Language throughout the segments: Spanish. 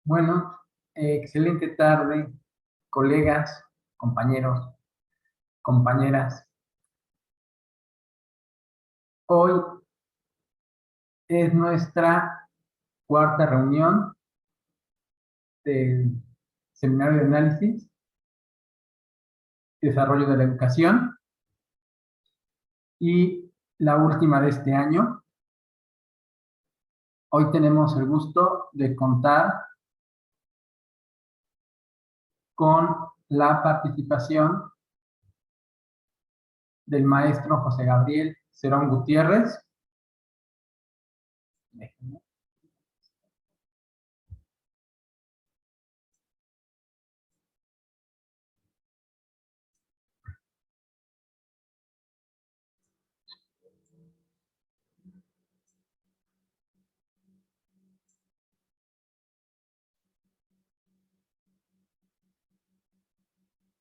Bueno, excelente tarde, colegas, compañeros, compañeras. Hoy es nuestra cuarta reunión del Seminario de Análisis y Desarrollo de la Educación y la última de este año. Hoy tenemos el gusto de contar con la participación del maestro José Gabriel Cerón Gutiérrez.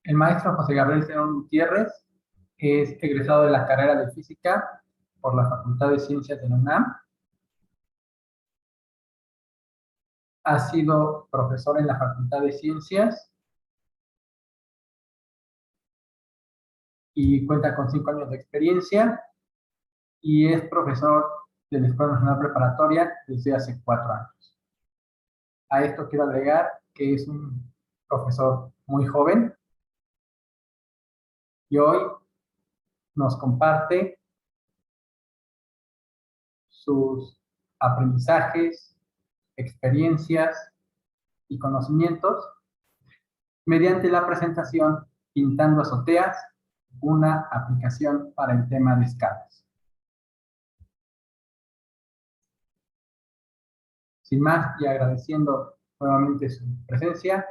El maestro José Gabriel Cerón Gutiérrez es egresado de la carrera de Física por la Facultad de Ciencias de la UNAM. Ha sido profesor en la Facultad de Ciencias y cuenta con 5 años de experiencia y es profesor de la Escuela Nacional Preparatoria desde hace 4 años. A esto quiero agregar que es un profesor muy joven y hoy nos comparte sus aprendizajes, experiencias y conocimientos mediante la presentación Pintando Azoteas, una aplicación para el tema de escalas. Sin más y agradeciendo nuevamente su presencia,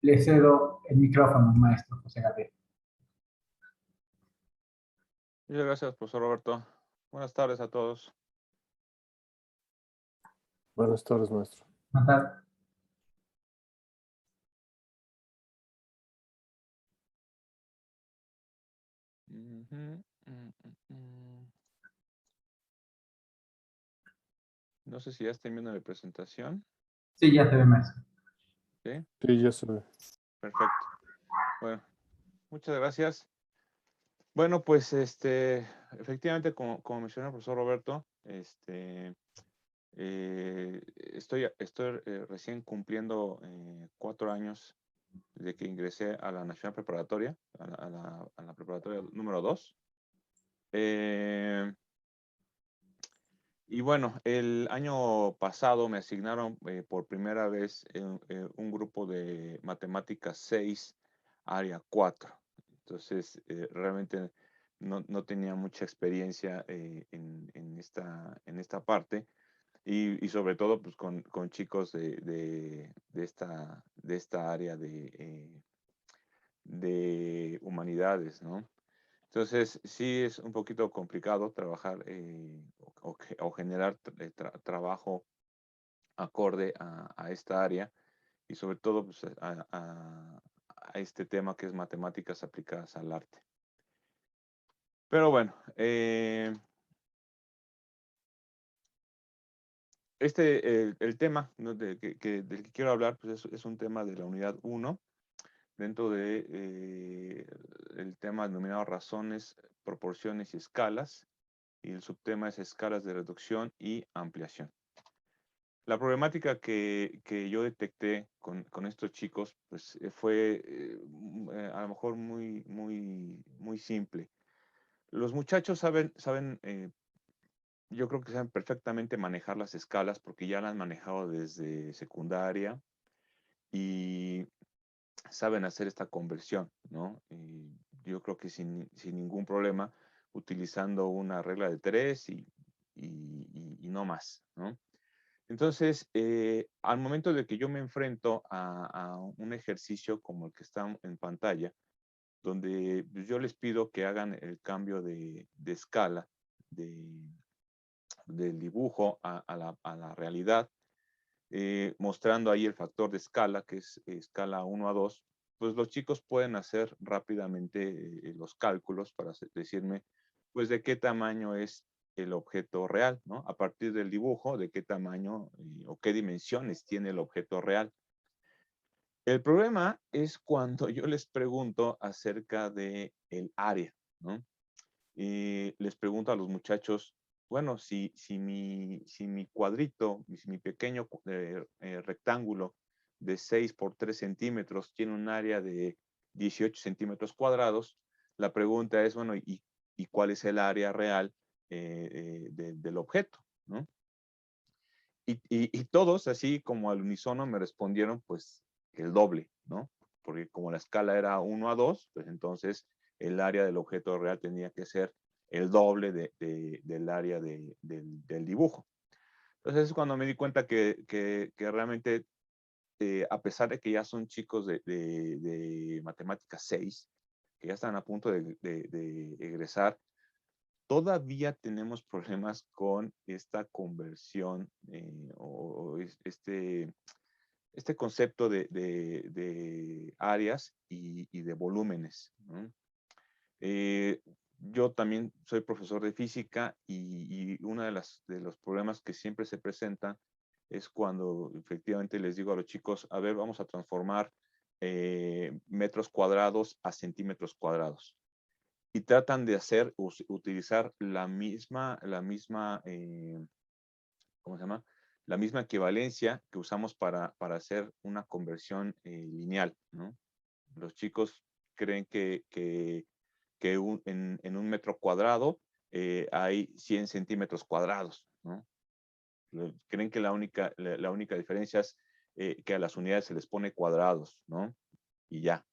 le cedo el micrófono, maestro José Gabriel. Muchas gracias, profesor Roberto. Buenas tardes a todos. Buenas tardes, maestro. Buenas tardes. No sé si ya están viendo mi presentación. Sí, ya se ve, maestro. ¿Sí? Sí, ya se ve. Perfecto. Bueno, muchas gracias. Bueno, pues efectivamente, como mencionó el profesor Roberto, estoy recién cumpliendo 4 años desde que ingresé a la Nacional Preparatoria, a la preparatoria número 2. Y bueno, el año pasado me asignaron por primera vez un grupo de matemáticas 6, área 4. Entonces, realmente no tenía mucha experiencia en esta parte y sobre todo pues, con chicos de esta área de humanidades, ¿no? Entonces, sí es un poquito complicado trabajar o generar trabajo acorde a esta área y sobre todo pues, a este tema que es matemáticas aplicadas al arte. Pero bueno, el tema, ¿no? del que quiero hablar pues es un tema de la unidad 1 dentro de el tema denominado razones, proporciones y escalas, y el subtema es escalas de reducción y ampliación. La problemática que yo detecté con estos chicos pues, fue a lo mejor muy simple. Los muchachos saben yo creo que saben perfectamente manejar las escalas porque ya las han manejado desde secundaria y saben hacer esta conversión, ¿no? Y yo creo que sin ningún problema, utilizando una regla de 3 y no más, ¿no? Entonces, al momento de que yo me enfrento a un ejercicio como el que está en pantalla, donde yo les pido que hagan el cambio de escala del dibujo a la realidad, mostrando ahí el factor de escala, que es escala 1 a 2, pues los chicos pueden hacer rápidamente los cálculos para decirme, pues, de qué tamaño es el objeto real, ¿no? A partir del dibujo, de qué tamaño o qué dimensiones tiene el objeto real. El problema es cuando yo les pregunto acerca de el área, ¿no? Y les pregunto a los muchachos, bueno, si mi cuadrito, si mi pequeño rectángulo de 6 por 3 centímetros tiene un área de 18 centímetros cuadrados, la pregunta es, bueno, ¿y cuál es el área real del objeto, ¿no? Y todos, así como al unísono, me respondieron, pues, el doble, ¿no? Porque como la escala era 1 a 2, pues entonces el área del objeto real tenía que ser el doble del área del dibujo. Entonces es cuando me di cuenta que realmente, a pesar de que ya son chicos de matemáticas 6, que ya están a punto de egresar, todavía tenemos problemas con esta conversión este concepto de áreas y de volúmenes, ¿no? Yo también soy profesor de física y uno de los problemas que siempre se presentan es cuando efectivamente les digo a los chicos, a ver, vamos a transformar metros cuadrados a centímetros cuadrados. Y tratan de utilizar ¿cómo se llama? La misma equivalencia que usamos para hacer una conversión lineal, ¿no? Los chicos creen que en un metro cuadrado hay 100 centímetros cuadrados, ¿no? Creen que la única diferencia es que a las unidades se les pone cuadrados, ¿no? Y ya.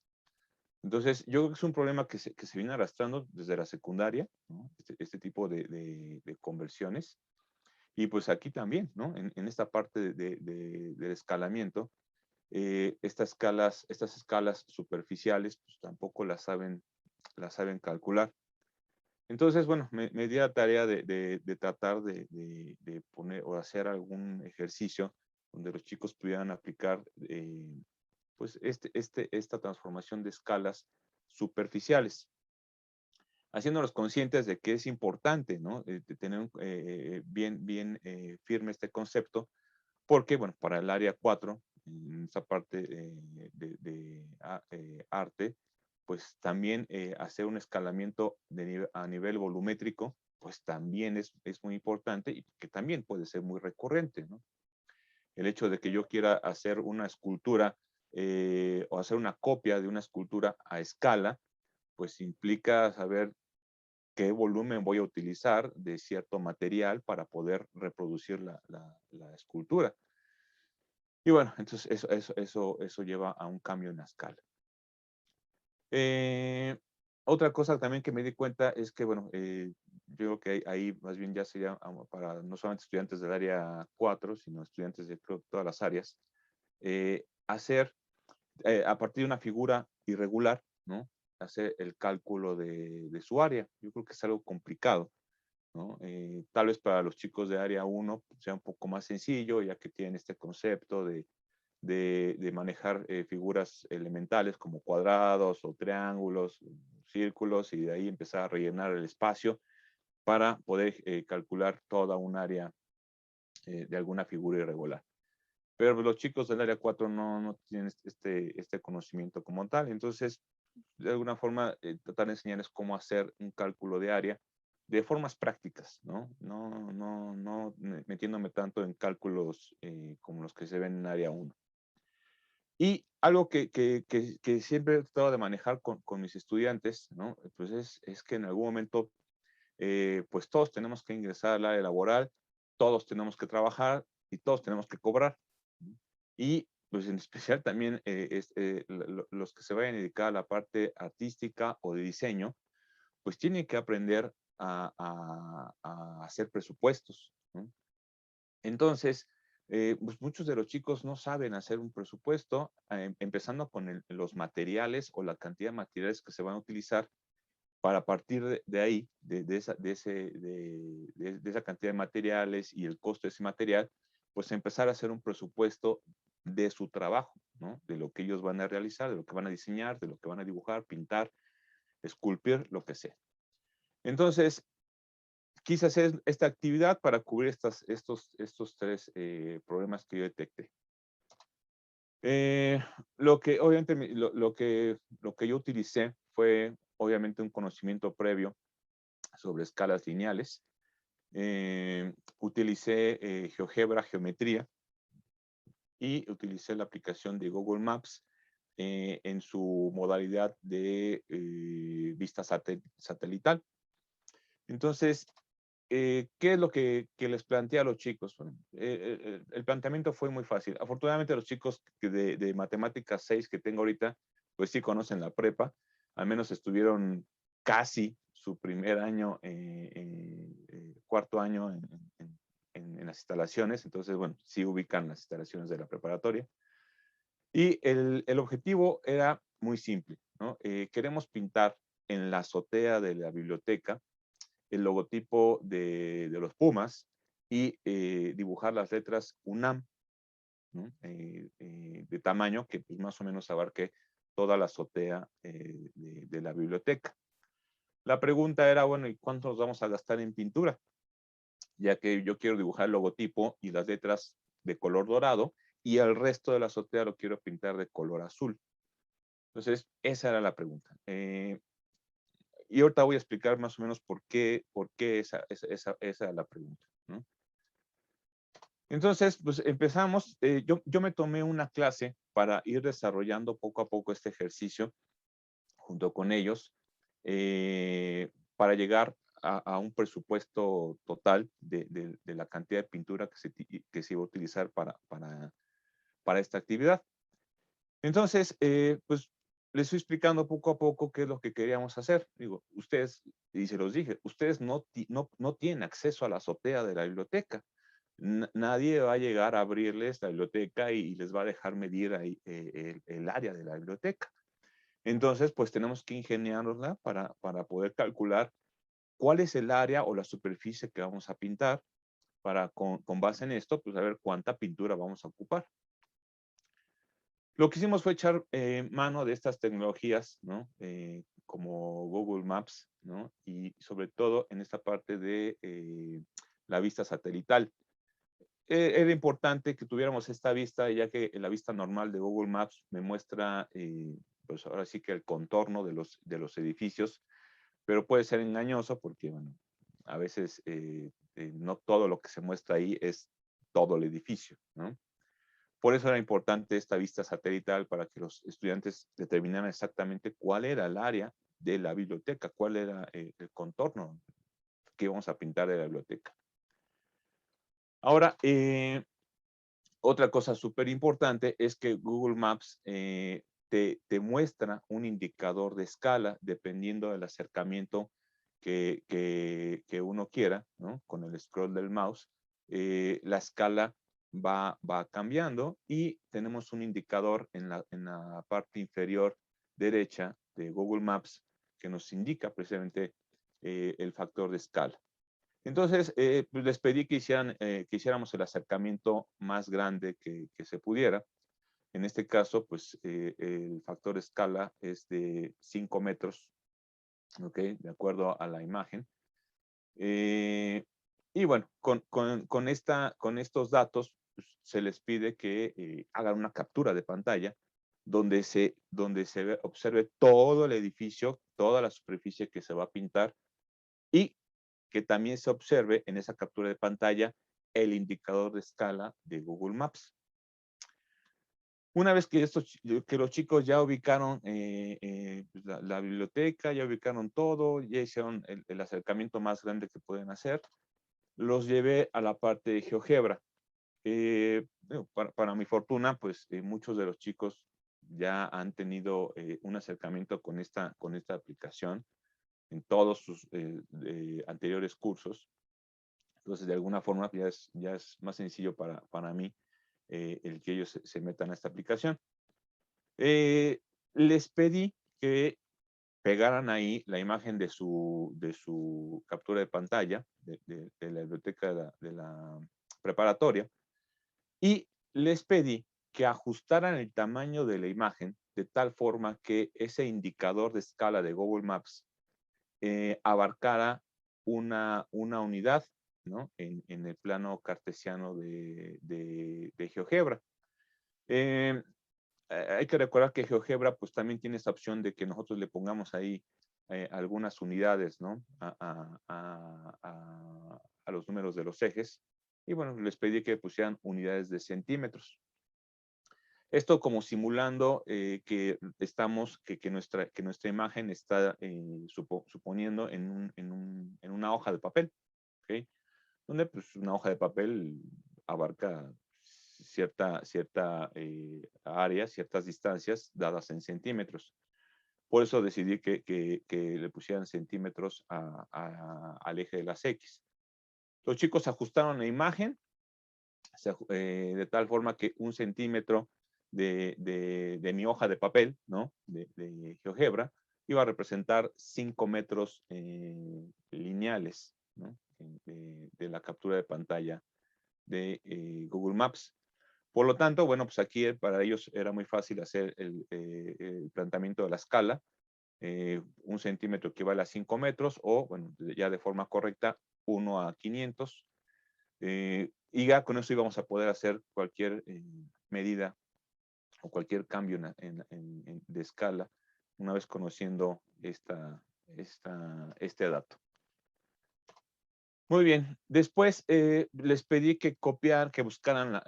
Entonces, yo creo que es un problema que se viene arrastrando desde la secundaria, ¿no? Este tipo de conversiones. Y pues aquí también, ¿no? En esta parte del escalamiento, estas escalas superficiales, pues tampoco las saben calcular. Entonces, bueno, me di la tarea de tratar de poner o hacer algún ejercicio donde los chicos pudieran aplicar pues esta transformación de escalas superficiales, haciéndolos conscientes de que es importante, ¿no? De tener bien firme este concepto, porque, bueno, para el área 4, en esta parte arte, pues también hacer un escalamiento a nivel volumétrico, pues también es muy importante y que también puede ser muy recurrente, ¿no? El hecho de que yo quiera hacer una escultura o hacer una copia de una escultura a escala, pues implica saber qué volumen voy a utilizar de cierto material para poder reproducir la escultura. Y bueno, entonces eso lleva a un cambio en la escala. Otra cosa también que me di cuenta es que, bueno, yo creo que ahí más bien ya sería para no solamente estudiantes del área 4, sino estudiantes de todas las áreas, hacer a partir de una figura irregular, ¿no? Hacer el cálculo de su área. Yo creo que es algo complicado, ¿no? Tal vez para los chicos de área 1 sea un poco más sencillo, ya que tienen este concepto de manejar figuras elementales como cuadrados o triángulos, círculos, y de ahí empezar a rellenar el espacio para poder calcular toda un área de alguna figura irregular. Pero los chicos del área 4 no tienen este conocimiento como tal, entonces de alguna forma tratar de enseñarles cómo hacer un cálculo de área de formas prácticas, ¿no? No metiéndome tanto en cálculos como los que se ven en área 1. Y algo que siempre he tratado de manejar con mis estudiantes, ¿no? Pues es que en algún momento, pues todos tenemos que ingresar al área laboral, todos tenemos que trabajar y todos tenemos que cobrar. Y pues en especial también los que se vayan a dedicar a la parte artística o de diseño, pues tienen que aprender a hacer presupuestos, ¿no? Entonces, pues muchos de los chicos no saben hacer un presupuesto, empezando con los materiales o la cantidad de materiales que se van a utilizar para partir de ahí, de esa cantidad de materiales y el costo de ese material, pues empezar a hacer un presupuesto de su trabajo, ¿no? De lo que ellos van a realizar, de lo que van a diseñar, de lo que van a dibujar, pintar, esculpir, lo que sea. Entonces, quise hacer esta actividad para cubrir estos tres problemas que yo detecté. Lo que obviamente lo que yo utilicé fue obviamente un conocimiento previo sobre escalas lineales. Utilicé GeoGebra, geometría, y utilicé la aplicación de Google Maps en su modalidad de vista satelital. Entonces, ¿qué es lo que les planteé a los chicos? Bueno, el planteamiento fue muy fácil. Afortunadamente los chicos de Matemáticas 6 que tengo ahorita, pues sí conocen la prepa, al menos estuvieron casi su primer año, cuarto año en las instalaciones, entonces, bueno, sí ubican las instalaciones de la preparatoria. Y el objetivo era muy simple, ¿no? Queremos pintar en la azotea de la biblioteca el logotipo de los Pumas y dibujar las letras UNAM, ¿no? De tamaño que pues, más o menos abarque toda la azotea de la biblioteca. La pregunta era, bueno, ¿y cuánto nos vamos a gastar en pintura? Ya que yo quiero dibujar el logotipo y las letras de color dorado y el resto de la azotea lo quiero pintar de color azul. Entonces, esa era la pregunta. Y ahorita voy a explicar más o menos por qué esa era la pregunta, ¿no? Entonces, pues empezamos. Yo me tomé una clase para ir desarrollando poco a poco este ejercicio junto con ellos para llegar a un presupuesto total de la cantidad de pintura que se iba a utilizar para esta actividad. Entonces, pues les estoy explicando poco a poco qué es lo que queríamos hacer. Digo, ustedes, y se los dije, ustedes no tienen acceso a la azotea de la biblioteca. Nadie va a llegar a abrirles la biblioteca y les va a dejar medir ahí, el área de la biblioteca. Entonces, pues tenemos que ingeniárnosla para poder calcular cuál es el área o la superficie que vamos a pintar para, con base en esto, pues a ver cuánta pintura vamos a ocupar. Lo que hicimos fue echar mano de estas tecnologías, ¿no? Como Google Maps, ¿no? Y sobre todo en esta parte de la vista satelital. Era importante que tuviéramos esta vista, ya que la vista normal de Google Maps me muestra, pues ahora sí que el contorno de los edificios, pero puede ser engañoso porque, bueno, a veces no todo lo que se muestra ahí es todo el edificio, ¿no? Por eso era importante esta vista satelital para que los estudiantes determinaran exactamente cuál era el área de la biblioteca, cuál era el contorno que íbamos a pintar de la biblioteca. Ahora, otra cosa súper importante es que Google Maps te muestra un indicador de escala dependiendo del acercamiento que uno quiera, ¿no? Con el scroll del mouse, la escala va cambiando y tenemos un indicador en la parte inferior derecha de Google Maps que nos indica precisamente el factor de escala. Entonces, pues les pedí que hiciéramos el acercamiento más grande que se pudiera. En este caso, pues el factor de escala es de 5 metros, ¿ok? De acuerdo a la imagen. Y bueno, con estos datos, pues, se les pide que hagan una captura de pantalla donde se observe todo el edificio, toda la superficie que se va a pintar y que también se observe en esa captura de pantalla el indicador de escala de Google Maps. Una vez que los chicos ya ubicaron pues la biblioteca, ya ubicaron todo, ya hicieron el acercamiento más grande que pueden hacer, los llevé a la parte de GeoGebra. Para mi fortuna, pues muchos de los chicos ya han tenido un acercamiento con esta aplicación en todos sus anteriores cursos. Entonces, de alguna forma, ya es más sencillo para mí el que ellos se metan a esta aplicación. Les pedí que pegaran ahí la imagen de su captura de pantalla de la biblioteca de la preparatoria y les pedí que ajustaran el tamaño de la imagen de tal forma que ese indicador de escala de Google Maps abarcara una unidad, ¿no? En el plano cartesiano de GeoGebra. Hay que recordar que GeoGebra pues también tiene esta opción de que nosotros le pongamos ahí algunas unidades, ¿no? A los números de los ejes. Y bueno, les pedí que pusieran unidades de centímetros. Esto como simulando que nuestra imagen está suponiendo en una hoja de papel, ¿ok? Donde pues una hoja de papel abarca cierta área, ciertas distancias dadas en centímetros. Por eso decidí que le pusieran centímetros al eje de las X. Los chicos ajustaron la imagen de tal forma que 1 centímetro de mi hoja de papel, ¿no? De GeoGebra, iba a representar 5 metros lineales, ¿no? De la captura de pantalla de Google Maps. Por lo tanto, bueno, pues aquí para ellos era muy fácil hacer el planteamiento de la escala. 1 centímetro equivale a 5 metros o, bueno, ya de forma correcta, 1 a 500. Y ya con eso íbamos a poder hacer cualquier medida o cualquier cambio de escala una vez conociendo este dato. Muy bien. Después les pedí que buscaran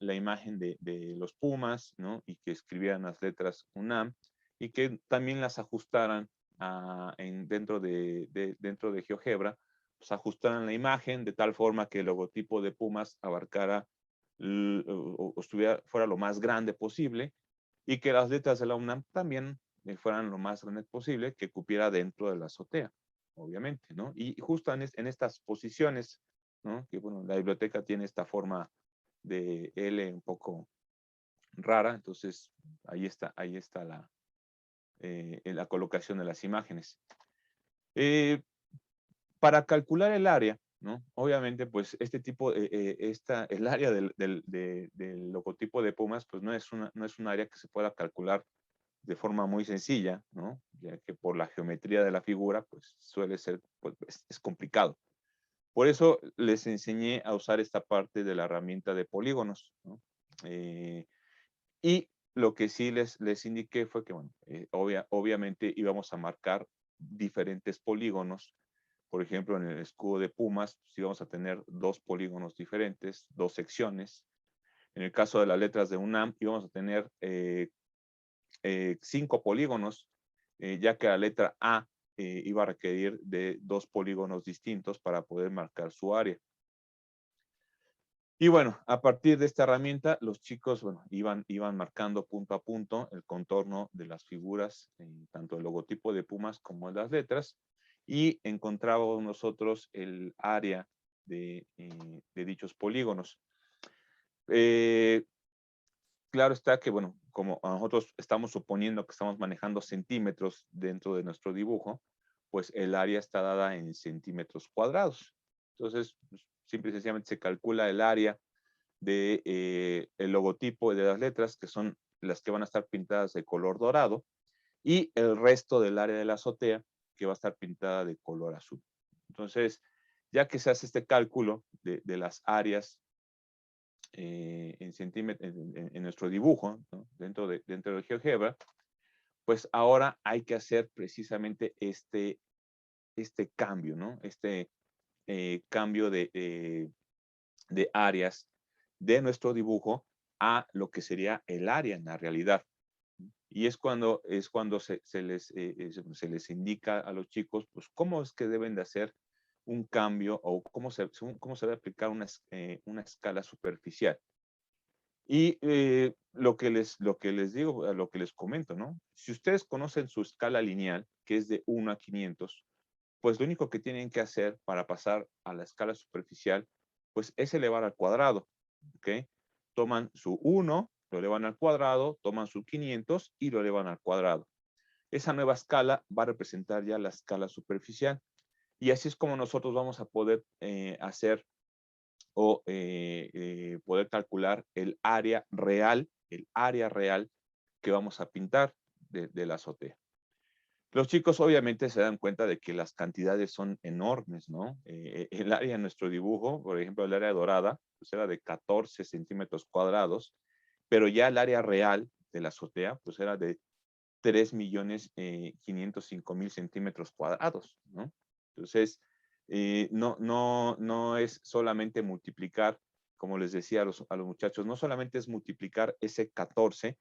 la imagen de los Pumas, ¿no? Y que escribieran las letras UNAM y que también las ajustaran dentro de GeoGebra, pues ajustaran la imagen de tal forma que el logotipo de Pumas abarcara fuera lo más grande posible y que las letras de la UNAM también fueran lo más grande posible, que cupiera dentro de la azotea, obviamente, ¿no? Y justo en estas posiciones, ¿no? Que bueno, la biblioteca tiene esta forma de L un poco rara, entonces ahí está la colocación de las imágenes. Para calcular el área, ¿no? Obviamente, pues el área del logotipo de Pumas, pues no es un área que se pueda calcular de forma muy sencilla, ¿no? Ya que por la geometría de la figura, pues suele ser, pues es complicado. Por eso les enseñé a usar esta parte de la herramienta de polígonos, ¿no? Y lo que sí les indiqué fue que, bueno, obviamente íbamos a marcar diferentes polígonos. Por ejemplo, en el escudo de Pumas, pues íbamos a tener 2 polígonos diferentes, 2 secciones. En el caso de las letras de UNAM, íbamos a tener 5 polígonos, ya que la letra A iba a requerir de 2 polígonos distintos para poder marcar su área. Y bueno, a partir de esta herramienta, los chicos, bueno, iban marcando punto a punto el contorno de las figuras, tanto el logotipo de Pumas como de las letras, y encontrábamos nosotros el área de dichos polígonos. Claro está que, bueno, como nosotros estamos suponiendo que estamos manejando centímetros dentro de nuestro dibujo, pues el área está dada en centímetros cuadrados. Entonces, pues, simple y sencillamente se calcula el área de el logotipo y de las letras, que son las que van a estar pintadas de color dorado, y el resto del área de la azotea, que va a estar pintada de color azul. Entonces, ya que se hace este cálculo de las áreas en centímetros en nuestro dibujo, ¿no? dentro de GeoGebra, pues ahora hay que hacer precisamente este cambio, ¿no? Cambio de áreas de nuestro dibujo a lo que sería el área en la realidad. Y es cuando se les indica a los chicos, pues, cómo es que deben de hacer un cambio o cómo se debe aplicar una escala superficial. Y lo que les digo, lo que les comento, ¿no? Si ustedes conocen su escala lineal, que es de 1 a 500, pues lo único que tienen que hacer para pasar a la escala superficial, pues es elevar al cuadrado, ¿ok? Toman su 1, lo elevan al cuadrado, toman su 500 y lo elevan al cuadrado. Esa nueva escala va a representar ya la escala superficial. Y así es como nosotros vamos a poder hacer o poder calcular el área real que vamos a pintar de la azotea. Los chicos obviamente se dan cuenta de que las cantidades son enormes, ¿no? El área en nuestro dibujo, por ejemplo, el área dorada, pues era de 14 centímetros cuadrados, pero ya el área real de la azotea, pues era de 3.505.000 centímetros cuadrados, ¿no? Entonces, no es solamente multiplicar, como les decía a los muchachos, no solamente es multiplicar ese 14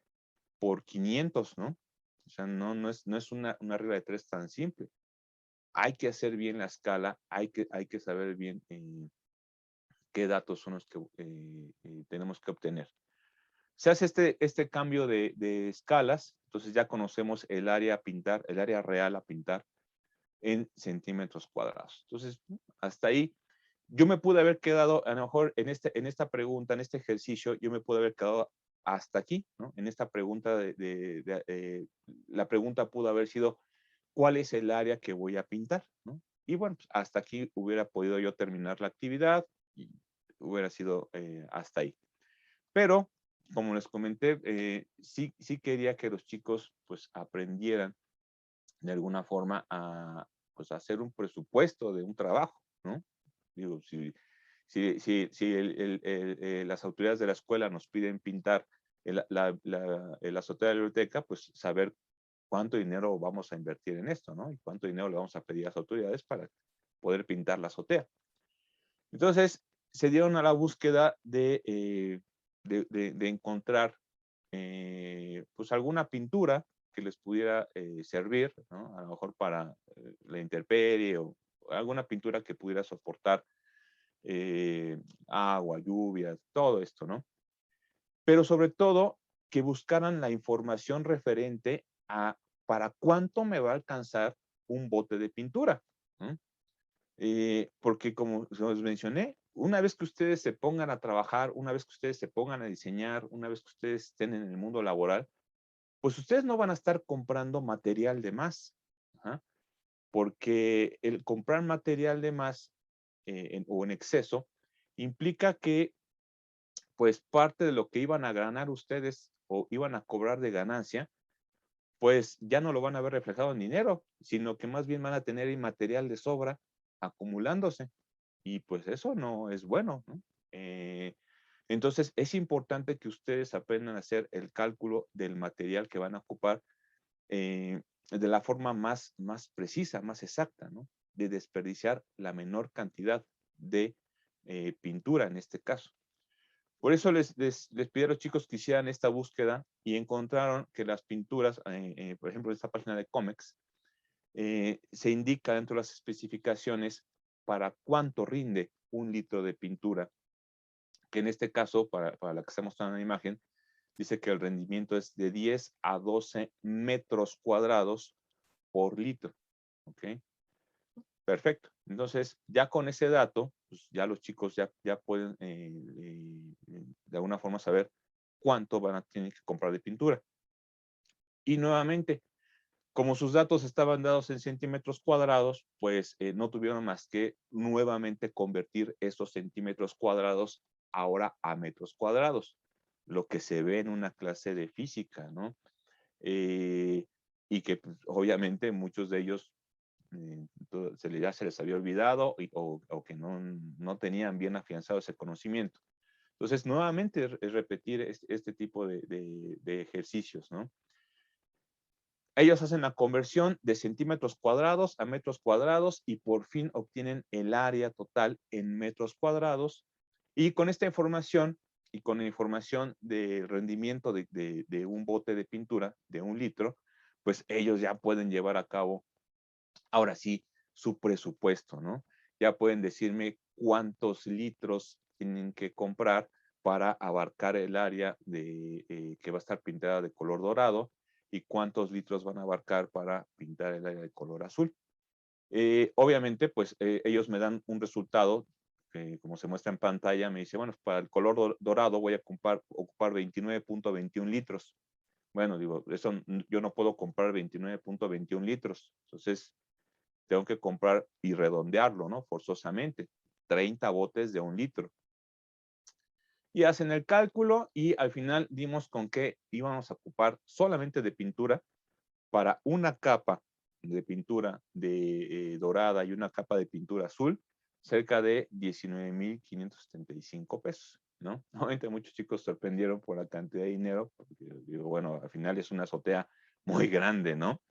por 500, ¿no? O sea, no es una regla de tres tan simple. Hay que hacer bien la escala, hay que saber bien qué datos son los que tenemos que obtener. Se hace este cambio de escalas, entonces ya conocemos el área a pintar, el área real a pintar en centímetros cuadrados. Entonces, hasta ahí, yo me pude haber quedado, a lo mejor en esta pregunta, en este ejercicio, yo me pude haber quedado hasta aquí, ¿no? En esta pregunta la pregunta pudo haber sido, ¿cuál es el área que voy a pintar? ¿No? Y bueno, pues hasta aquí hubiera podido yo terminar la actividad y hubiera sido hasta ahí. Pero, como les comenté, sí quería que los chicos pues aprendieran de alguna forma a pues, hacer un presupuesto de un trabajo, ¿no? Digo, si las autoridades de la escuela nos piden pintar el azotea de la biblioteca, pues saber cuánto dinero vamos a invertir en esto, ¿no? Y cuánto dinero le vamos a pedir a las autoridades para poder pintar la azotea. Entonces, se dieron a la búsqueda de encontrar pues alguna pintura que les pudiera servir, ¿no? A lo mejor para la intemperie o alguna pintura que pudiera soportar agua, lluvia, todo esto, ¿no? Pero sobre todo que buscaran la información referente a para cuánto me va a alcanzar un bote de pintura, ¿no? Porque como les mencioné, una vez que ustedes se pongan a trabajar, una vez que ustedes se pongan a diseñar, una vez que ustedes estén en el mundo laboral, pues ustedes no van a estar comprando material de más, ¿ah? Porque el comprar material de más o en exceso implica que pues parte de lo que iban a ganar ustedes o iban a cobrar de ganancia, pues ya no lo van a ver reflejado en dinero, sino que más bien van a tener material de sobra acumulándose. Y pues eso no es bueno, ¿no? Entonces es importante que ustedes aprendan a hacer el cálculo del material que van a ocupar de la forma más precisa, más exacta, ¿no? De desperdiciar la menor cantidad de pintura en este caso. Por eso les pedí a los chicos que hicieran esta búsqueda y encontraron que las pinturas, por ejemplo, en esta página de Comex, se indica dentro de las especificaciones para cuánto rinde un litro de pintura, que en este caso, para la que estamos mostrando en la imagen, dice que el rendimiento es de 10 a 12 metros cuadrados por litro. ¿Ok? Perfecto. Entonces, ya con ese dato, pues ya los chicos ya pueden de alguna forma saber cuánto van a tener que comprar de pintura. Y nuevamente, como sus datos estaban dados en centímetros cuadrados, pues no tuvieron más que nuevamente convertir esos centímetros cuadrados ahora a metros cuadrados, lo que se ve en una clase de física, ¿no? Y que pues, obviamente muchos de ellos ya se les había olvidado o que no tenían bien afianzado ese conocimiento. Entonces, nuevamente es repetir este tipo de ejercicios, ¿no? Ellos hacen la conversión de centímetros cuadrados a metros cuadrados y por fin obtienen el área total en metros cuadrados. Y con esta información y con la información de rendimiento de un bote de pintura de 1 litro, pues ellos ya pueden llevar a cabo, ahora sí, su presupuesto, ¿no? Ya pueden decirme cuántos litros tienen que comprar para abarcar el área que va a estar pintada de color dorado y cuántos litros van a abarcar para pintar el área de color azul. Obviamente, pues ellos me dan un resultado que como se muestra en pantalla, me dice, bueno, para el color dorado voy a ocupar 29.21 litros. Bueno, digo, eso yo no puedo comprar 29.21 litros. Entonces, tengo que comprar y redondearlo, ¿no? Forzosamente, 30 botes de 1 litro. Y hacen el cálculo y al final dimos con que íbamos a ocupar solamente de pintura para una capa de pintura de dorada y una capa de pintura azul, cerca de 19,575 pesos, ¿no? Obviamente muchos chicos sorprendieron por la cantidad de dinero, porque digo, bueno, al final es una azotea muy grande, ¿no?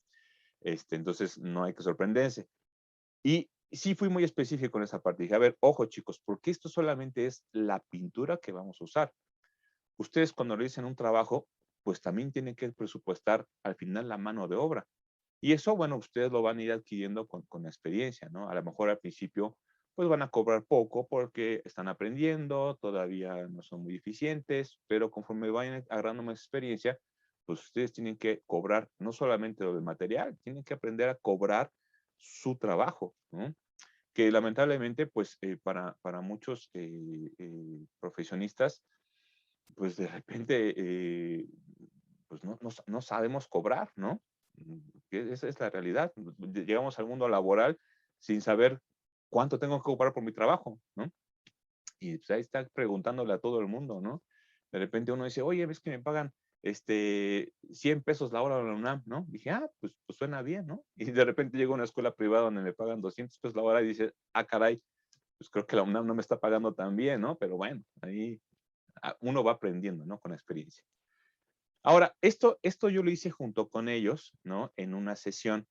Entonces no hay que sorprenderse. Y sí fui muy específico en esa parte. Dije, a ver, ojo chicos, porque esto solamente es la pintura que vamos a usar. Ustedes cuando realicen un trabajo, pues también tienen que presupuestar al final la mano de obra. Y eso, bueno, ustedes lo van a ir adquiriendo con la experiencia, ¿no? A lo mejor al principio, pues van a cobrar poco porque están aprendiendo, todavía no son muy eficientes, pero conforme vayan agarrando más experiencia, pues ustedes tienen que cobrar no solamente lo del material, tienen que aprender a cobrar su trabajo, ¿no? Que lamentablemente, pues para muchos profesionistas, pues de repente, pues no sabemos cobrar, ¿no? Esa es la realidad. Llegamos al mundo laboral sin saber cuánto tengo que cobrar por mi trabajo, ¿no? Y pues ahí está preguntándole a todo el mundo, ¿no? De repente uno dice, oye, ves que me pagan 100 pesos la hora en la UNAM, ¿no? Dije, pues suena bien, ¿no? Y de repente llego a una escuela privada donde me pagan 200 pesos la hora y dice, caray, pues creo que la UNAM no me está pagando tan bien, ¿no? Pero bueno, ahí uno va aprendiendo, ¿no? Con la experiencia. Ahora, esto yo lo hice junto con ellos, ¿no? En una sesión,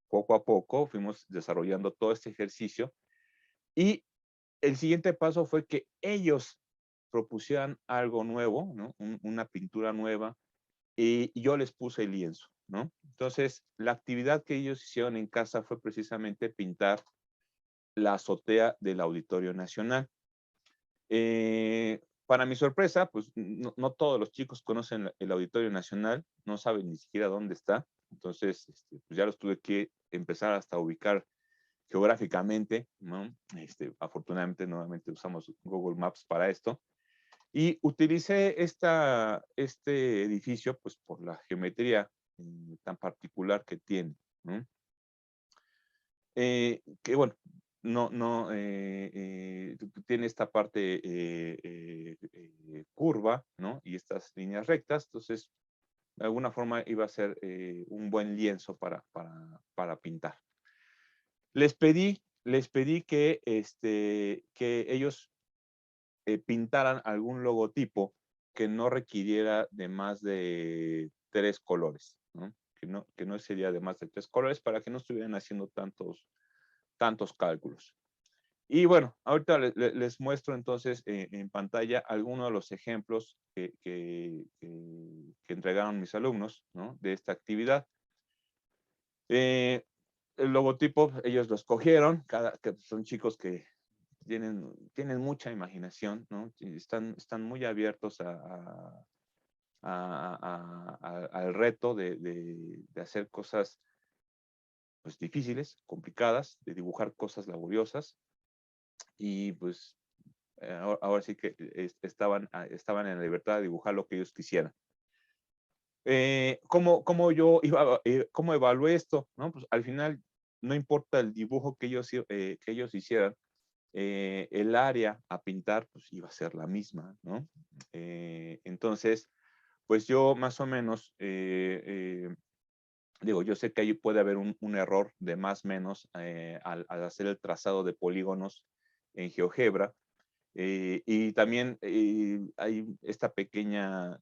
poco a poco, fuimos desarrollando todo este ejercicio y el siguiente paso fue que ellos propusieran algo nuevo, ¿no? Una pintura nueva y yo les puse el lienzo, ¿no? Entonces, la actividad que ellos hicieron en casa fue precisamente pintar la azotea del Auditorio Nacional. Para mi sorpresa, pues no todos los chicos conocen el Auditorio Nacional, no saben ni siquiera dónde está. Entonces, pues ya los tuve que empezar hasta a ubicar geográficamente, ¿no? Afortunadamente, nuevamente usamos Google Maps para esto. Y utilicé este edificio, pues por la geometría tan particular que tiene, ¿no? Que bueno, tiene esta parte curva, ¿no? Y estas líneas rectas, entonces de alguna forma iba a ser un buen lienzo para pintar. Les pedí que ellos pintaran algún logotipo que no requiriera de más de 3 colores, ¿no? Que no sería de más de 3 colores para que no estuvieran haciendo tantos cálculos. Y bueno, ahorita les muestro entonces en pantalla algunos de los ejemplos que entregaron mis alumnos, ¿no? De esta actividad. El logotipo, ellos lo escogieron, que son chicos que tienen mucha imaginación, ¿no? Están muy abiertos al reto de hacer cosas pues, difíciles, complicadas, de dibujar cosas laboriosas. Y pues ahora sí que estaban en la libertad de dibujar lo que ellos quisieran. ¿Cómo evalué esto? ¿No? Pues al final no importa el dibujo que ellos hicieran, el área a pintar pues iba a ser la misma, ¿no? Entonces, pues yo más o menos, digo, yo sé que ahí puede haber un error de más o menos al hacer el trazado de polígonos en GeoGebra, y también hay esta pequeña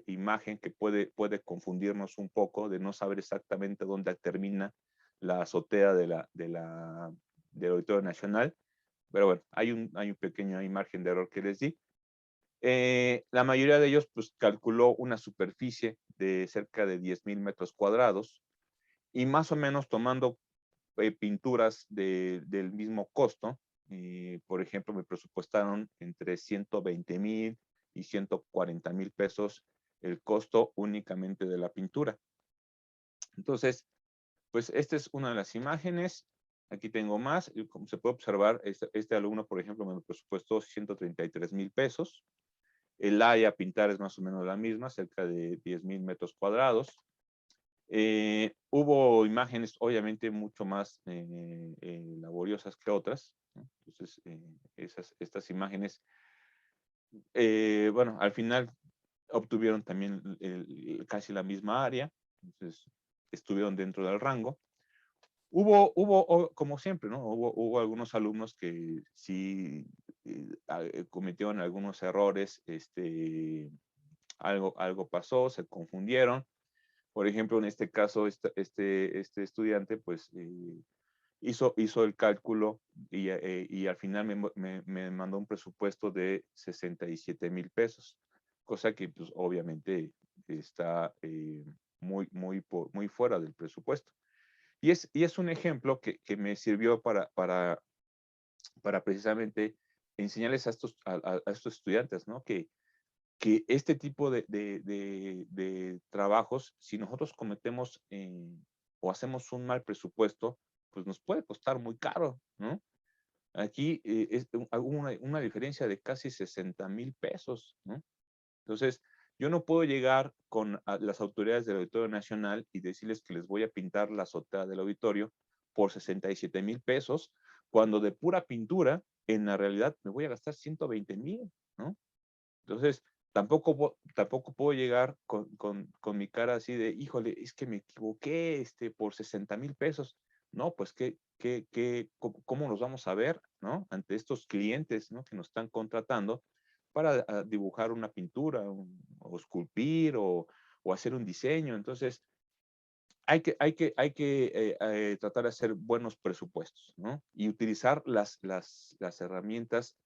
imagen que puede confundirnos un poco de no saber exactamente dónde termina la azotea del Auditorio Nacional. Pero bueno, hay un pequeño margen de error que les di. La mayoría de ellos pues calculó una superficie de cerca de 10,000 metros cuadrados y más o menos tomando pinturas del mismo costo. Por ejemplo, me presupuestaron entre 120,000 y 140,000 pesos el costo únicamente de la pintura. Entonces, pues esta es una de las imágenes. Aquí tengo más. Y como se puede observar, este alumno, por ejemplo, me presupuestó 133,000 pesos. El área a pintar es más o menos la misma, cerca de 10,000 metros cuadrados. Hubo imágenes obviamente mucho más laboriosas que otras, ¿no? Entonces, estas imágenes, bueno, al final obtuvieron también casi la misma área. Entonces, estuvieron dentro del rango. Como siempre, ¿no? Hubo algunos alumnos que sí cometieron algunos errores, algo pasó, se confundieron. Por ejemplo, en este caso, este estudiante, pues, hizo el cálculo y al final me mandó un presupuesto de 67,000 pesos, cosa que, pues, obviamente está muy fuera del presupuesto. Y es un ejemplo que me sirvió para precisamente enseñarles a estos estudiantes, ¿no? Que este tipo de trabajos, si nosotros cometemos o hacemos un mal presupuesto, pues nos puede costar muy caro, ¿no? Aquí es una diferencia de casi 60,000 pesos, ¿no? Entonces, yo no puedo llegar con las autoridades del Auditorio Nacional y decirles que les voy a pintar la azotea del auditorio por 67,000 pesos, cuando de pura pintura, en la realidad, me voy a gastar 120,000, ¿no? Entonces, tampoco puedo llegar con mi cara así de, híjole, es que me equivoqué por 60,000 pesos. No, pues, ¿cómo nos vamos a ver, ¿no? Ante estos clientes, ¿no? Que nos están contratando para dibujar una pintura o esculpir o hacer un diseño. Entonces, hay que tratar de hacer buenos presupuestos, ¿no? Y utilizar las herramientas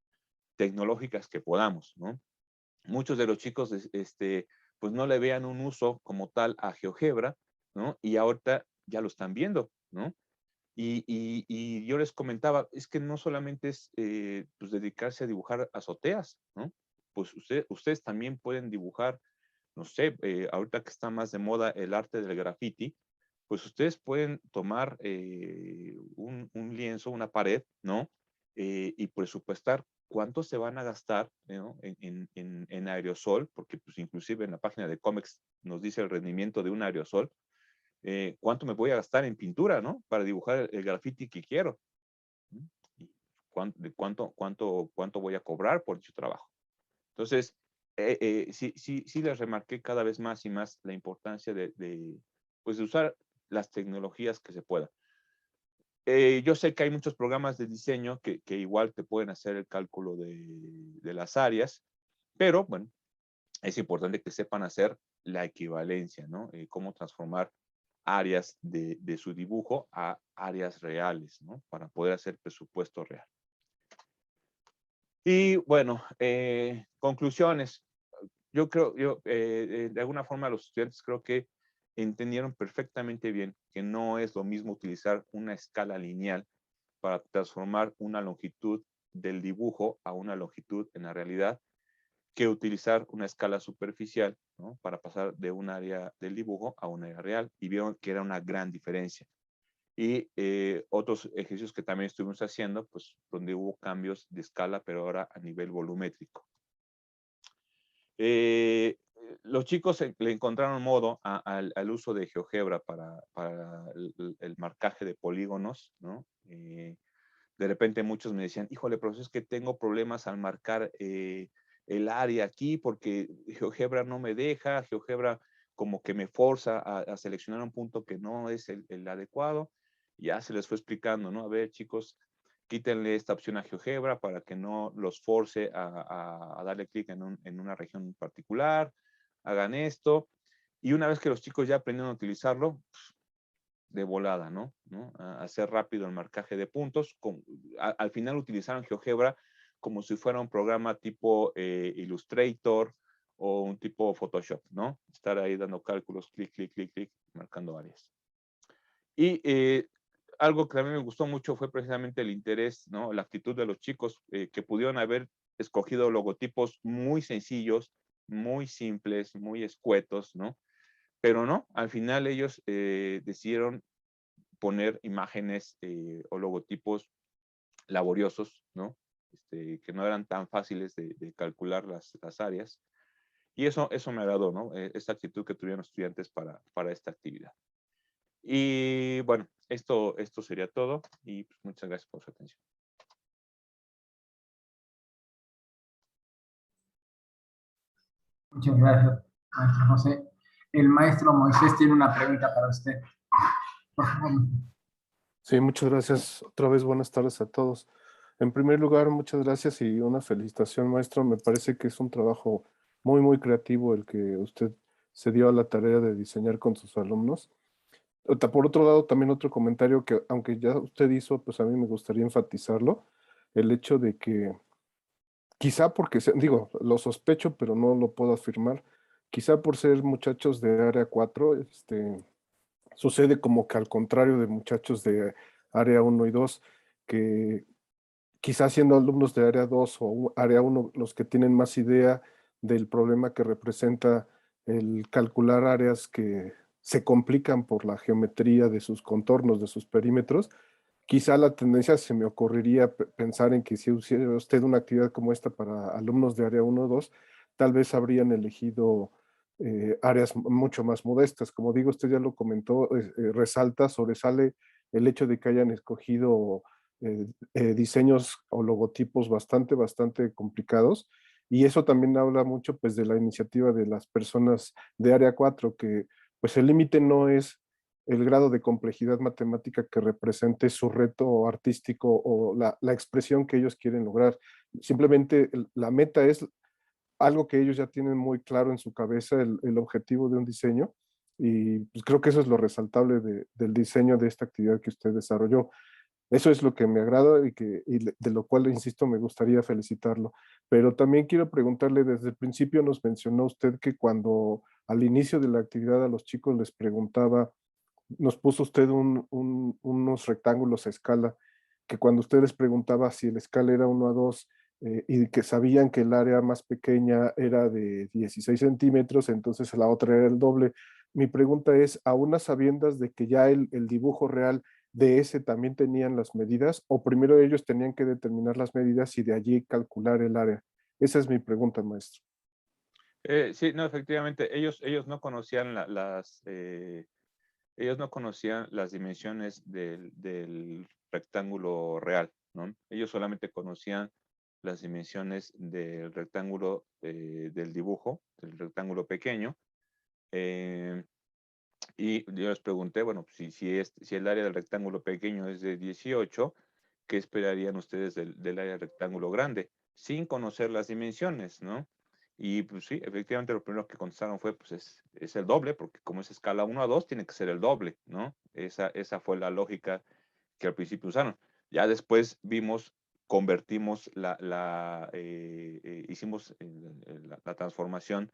tecnológicas que podamos, ¿no? Muchos de los chicos, pues no le vean un uso como tal a GeoGebra, ¿no? Y ahorita ya lo están viendo, ¿no? Y yo les comentaba, es que no solamente es pues dedicarse a dibujar azoteas, ¿no? Pues ustedes también pueden dibujar, no sé, ahorita que está más de moda el arte del graffiti, pues ustedes pueden tomar un lienzo, una pared, ¿no? Y presupuestar cuánto se van a gastar, ¿no? en aerosol, porque pues inclusive en la página de Comex nos dice el rendimiento de un aerosol, cuánto me voy a gastar en pintura, ¿no? Para dibujar el graffiti que quiero. ¿No? Y cuánto voy a cobrar por dicho trabajo. Entonces, sí les remarqué cada vez más y más la importancia pues, de usar las tecnologías que se puedan. Yo sé que hay muchos programas de diseño que igual te pueden hacer el cálculo de las áreas, pero bueno, es importante que sepan hacer la equivalencia, ¿no? Cómo transformar áreas de su dibujo a áreas reales, ¿no? Para poder hacer presupuesto real. Y bueno, conclusiones. Yo creo, de alguna forma los estudiantes creo que entendieron perfectamente bien que no es lo mismo utilizar una escala lineal para transformar una longitud del dibujo a una longitud en la realidad, que utilizar una escala superficial, ¿no? Para pasar de un área del dibujo a un área real, y vieron que era una gran diferencia. Y otros ejercicios que también estuvimos haciendo, pues donde hubo cambios de escala, pero ahora a nivel volumétrico. Los chicos le encontraron modo al uso de GeoGebra para el marcaje de polígonos, ¿no? De repente muchos me decían, híjole, profesor, es que tengo problemas al marcar el área aquí porque GeoGebra no me deja, GeoGebra como que me forza a seleccionar un punto que no es el adecuado. Ya se les fue explicando, ¿no? A ver, chicos, quítenle esta opción a GeoGebra para que no los force a darle clic en una región particular, hagan esto. Y una vez que los chicos ya aprendieron a utilizarlo, de volada, ¿no? A hacer rápido el marcaje de puntos. Al final utilizaron GeoGebra como si fuera un programa tipo Illustrator o un tipo Photoshop, ¿no? Estar ahí dando cálculos, clic, clic, clic, clic, marcando áreas. Y algo que a mí me gustó mucho fue precisamente el interés, ¿no? La actitud de los chicos que pudieron haber escogido logotipos muy sencillos, muy simples, muy escuetos, ¿no? Pero no, al final ellos decidieron poner imágenes o logotipos laboriosos, ¿no? Que no eran tan fáciles de calcular las áreas. Y eso me agradó, ¿no? Esta actitud que tuvieron los estudiantes para esta actividad. Y bueno, esto sería todo y pues, muchas gracias por su atención. Muchas gracias, maestro José. El maestro Moisés tiene una pregunta para usted. Por favor. Sí, muchas gracias. Otra vez buenas tardes a todos. En primer lugar, muchas gracias y una felicitación, maestro. Me parece que es un trabajo muy, muy creativo el que usted se dio a la tarea de diseñar con sus alumnos. Por otro lado, también otro comentario que, aunque ya usted hizo, pues a mí me gustaría enfatizarlo, el hecho de que quizá porque, digo, lo sospecho, pero no lo puedo afirmar, quizá por ser muchachos de área 4, sucede como que al contrario de muchachos de área 1 y 2, que quizás siendo alumnos de área 2 o área 1 los que tienen más idea del problema que representa el calcular áreas que se complican por la geometría de sus contornos, de sus perímetros, quizá la tendencia se me ocurriría pensar en que si hiciera usted una actividad como esta para alumnos de área 1 o 2, tal vez habrían elegido áreas mucho más modestas. Como digo, usted ya lo comentó, resalta, sobresale el hecho de que hayan escogido diseños o logotipos bastante complicados. Y eso también habla mucho pues de la iniciativa de las personas de área 4, que pues el límite no es el grado de complejidad matemática que represente su reto artístico o la expresión que ellos quieren lograr. Simplemente la meta es algo que ellos ya tienen muy claro en su cabeza, el objetivo de un diseño, y pues creo que eso es lo resaltable del diseño de esta actividad que usted desarrolló. Eso es lo que me agrada y de lo cual, insisto, me gustaría felicitarlo. Pero también quiero preguntarle, desde el principio nos mencionó usted que cuando al inicio de la actividad a los chicos les preguntaba, nos puso usted unos rectángulos a escala, que cuando usted les preguntaba si el escala era 1 a 2 y que sabían que el área más pequeña era de 16 centímetros, entonces la otra era el doble. Mi pregunta es, ¿aún a sabiendas de que ya el dibujo real de ese también tenían las medidas, o primero ellos tenían que determinar las medidas y de allí calcular el área? Esa es mi pregunta, maestro. Sí, no, efectivamente, ellos no conocían ellos no conocían las dimensiones del rectángulo real, ¿no? Ellos solamente conocían las dimensiones del rectángulo del dibujo, del rectángulo pequeño. eh, y yo les pregunté, bueno, si el área del rectángulo pequeño es de 18, ¿qué esperarían ustedes del área del rectángulo grande? Sin conocer las dimensiones, ¿no? Y pues sí, efectivamente lo primero que contestaron fue, pues es el doble, porque como es escala 1 a 2, tiene que ser el doble, ¿no? Esa fue la lógica que al principio usaron. Ya después convertimos hicimos la transformación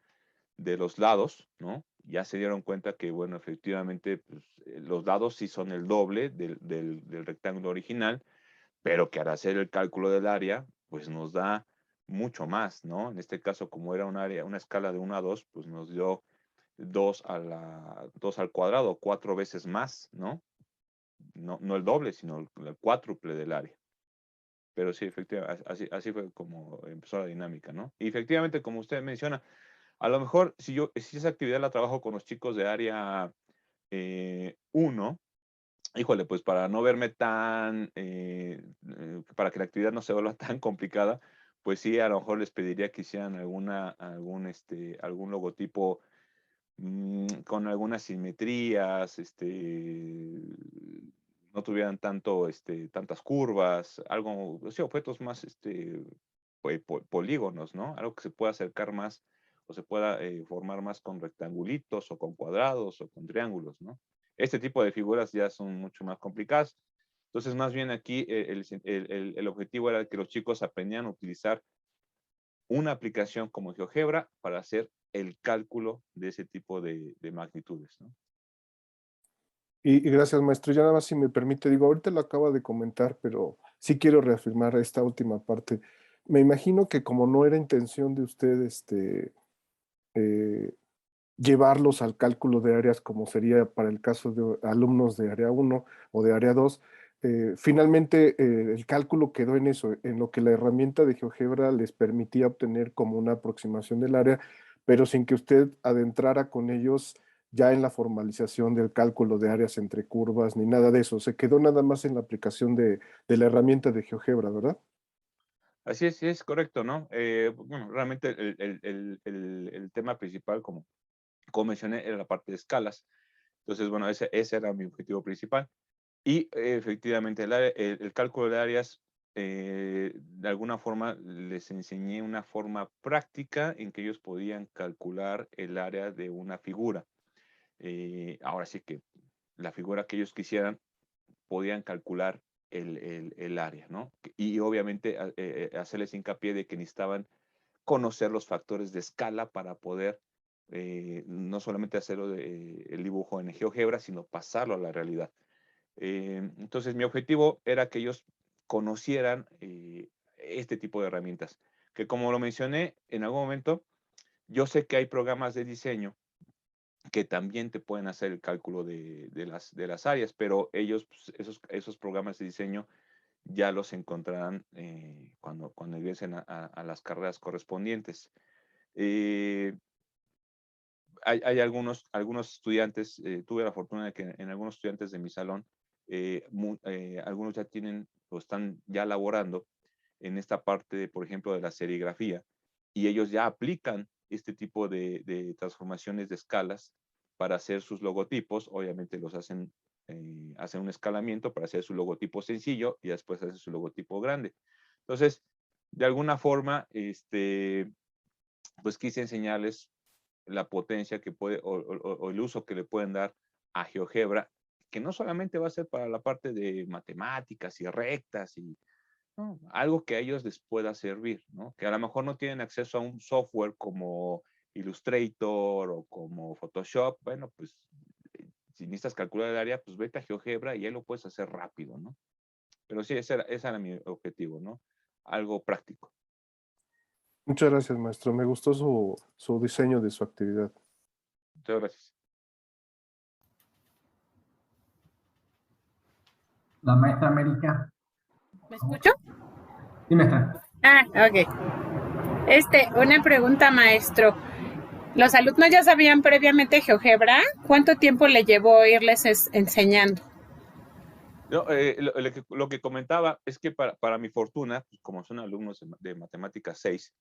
de los lados, ¿no? Ya se dieron cuenta que, bueno, efectivamente, pues, los lados sí son el doble del rectángulo original, pero que al hacer el cálculo del área, pues nos da mucho más, ¿no? En este caso, como era una escala de 1 a 2, pues nos dio 2 al cuadrado, 4 veces más, ¿no? No el doble, sino el cuádruple del área. Pero sí, efectivamente, así fue como empezó la dinámica, ¿no? Y efectivamente, como usted menciona, a lo mejor si esa actividad la trabajo con los chicos de área 1, híjole, pues para no verme para que la actividad no se vuelva tan complicada, pues sí, a lo mejor les pediría que hicieran algún logotipo con algunas simetrías, no tuvieran tantas curvas, algo, sí, objetos más, polígonos, ¿no? Algo que se pueda acercar más o se pueda formar más con rectangulitos o con cuadrados o con triángulos, ¿no? Este tipo de figuras ya son mucho más complicadas. Entonces, más bien aquí el objetivo era que los chicos aprendieran a utilizar una aplicación como GeoGebra para hacer el cálculo de ese tipo de magnitudes, ¿no? Y gracias, maestro. Ya nada más si me permite, digo, ahorita lo acaba de comentar, pero sí quiero reafirmar esta última parte. Me imagino que como no era intención de usted, eh, llevarlos al cálculo de áreas como sería para el caso de alumnos de área 1 o de área 2, finalmente el cálculo quedó en eso, en lo que la herramienta de GeoGebra les permitía obtener como una aproximación del área, pero sin que usted adentrara con ellos ya en la formalización del cálculo de áreas entre curvas ni nada de eso. Se quedó nada más en la aplicación de la herramienta de GeoGebra, ¿verdad? Así es, sí es correcto, ¿no? Bueno, realmente el tema principal, como como mencioné, era la parte de escalas. Entonces, bueno, ese era mi objetivo principal. Y efectivamente, el cálculo de áreas, de alguna forma, les enseñé una forma práctica en que ellos podían calcular el área de una figura. Ahora sí que la figura que ellos quisieran, podían calcular el área, ¿no? Y obviamente hacerles hincapié de que necesitaban conocer los factores de escala para poder no solamente hacerlo el dibujo en GeoGebra, sino pasarlo a la realidad. Entonces mi objetivo era que ellos conocieran este tipo de herramientas, que como lo mencioné en algún momento, yo sé que hay programas de diseño que también te pueden hacer el cálculo de las áreas, pero ellos, pues, esos programas de diseño ya los encontrarán cuando ingresen a las carreras correspondientes. Hay algunos estudiantes, tuve la fortuna de que en algunos estudiantes de mi salón, algunos ya tienen o están ya laborando en esta parte, por ejemplo, de la serigrafía, y ellos ya aplican este tipo de transformaciones de escalas para hacer sus logotipos. Obviamente los hacen un escalamiento para hacer su logotipo sencillo y después hacen su logotipo grande. Entonces, de alguna forma, pues quise enseñarles la potencia que puede o el uso que le pueden dar a GeoGebra, que no solamente va a ser para la parte de matemáticas y rectas y ¿no? Algo que a ellos les pueda servir, ¿no? Que a lo mejor no tienen acceso a un software como Illustrator o como Photoshop. Bueno, pues si necesitas calcular el área, pues vete a GeoGebra y ahí lo puedes hacer rápido, ¿no? Pero sí, ese era mi objetivo, ¿no? Algo práctico. Muchas gracias, maestro. Me gustó su diseño de su actividad. Muchas gracias. La maestra América. ¿Me escucho? Sí, maestra. Ah, ok. Una pregunta, maestro. ¿Los alumnos ya sabían previamente GeoGebra? ¿Cuánto tiempo le llevó irles enseñando? No, lo que comentaba es que para mi fortuna, pues como son alumnos de Matemáticas 6,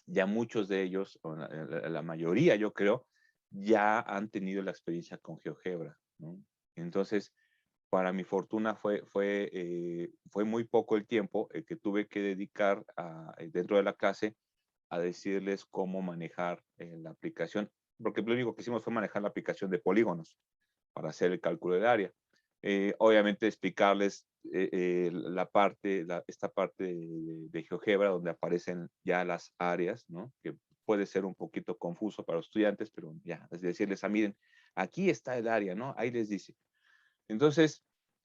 ya muchos de ellos, o la mayoría yo creo, ya han tenido la experiencia con GeoGebra, ¿no? Entonces, para mi fortuna fue muy poco el tiempo que tuve que dedicar dentro de la clase a decirles cómo manejar la aplicación, porque lo único que hicimos fue manejar la aplicación de polígonos para hacer el cálculo de área. Obviamente explicarles esta parte de GeoGebra donde aparecen ya las áreas, ¿no? Que puede ser un poquito confuso para los estudiantes, pero ya, es decirles, miren, aquí está el área, ¿no? Ahí les dice. Entonces,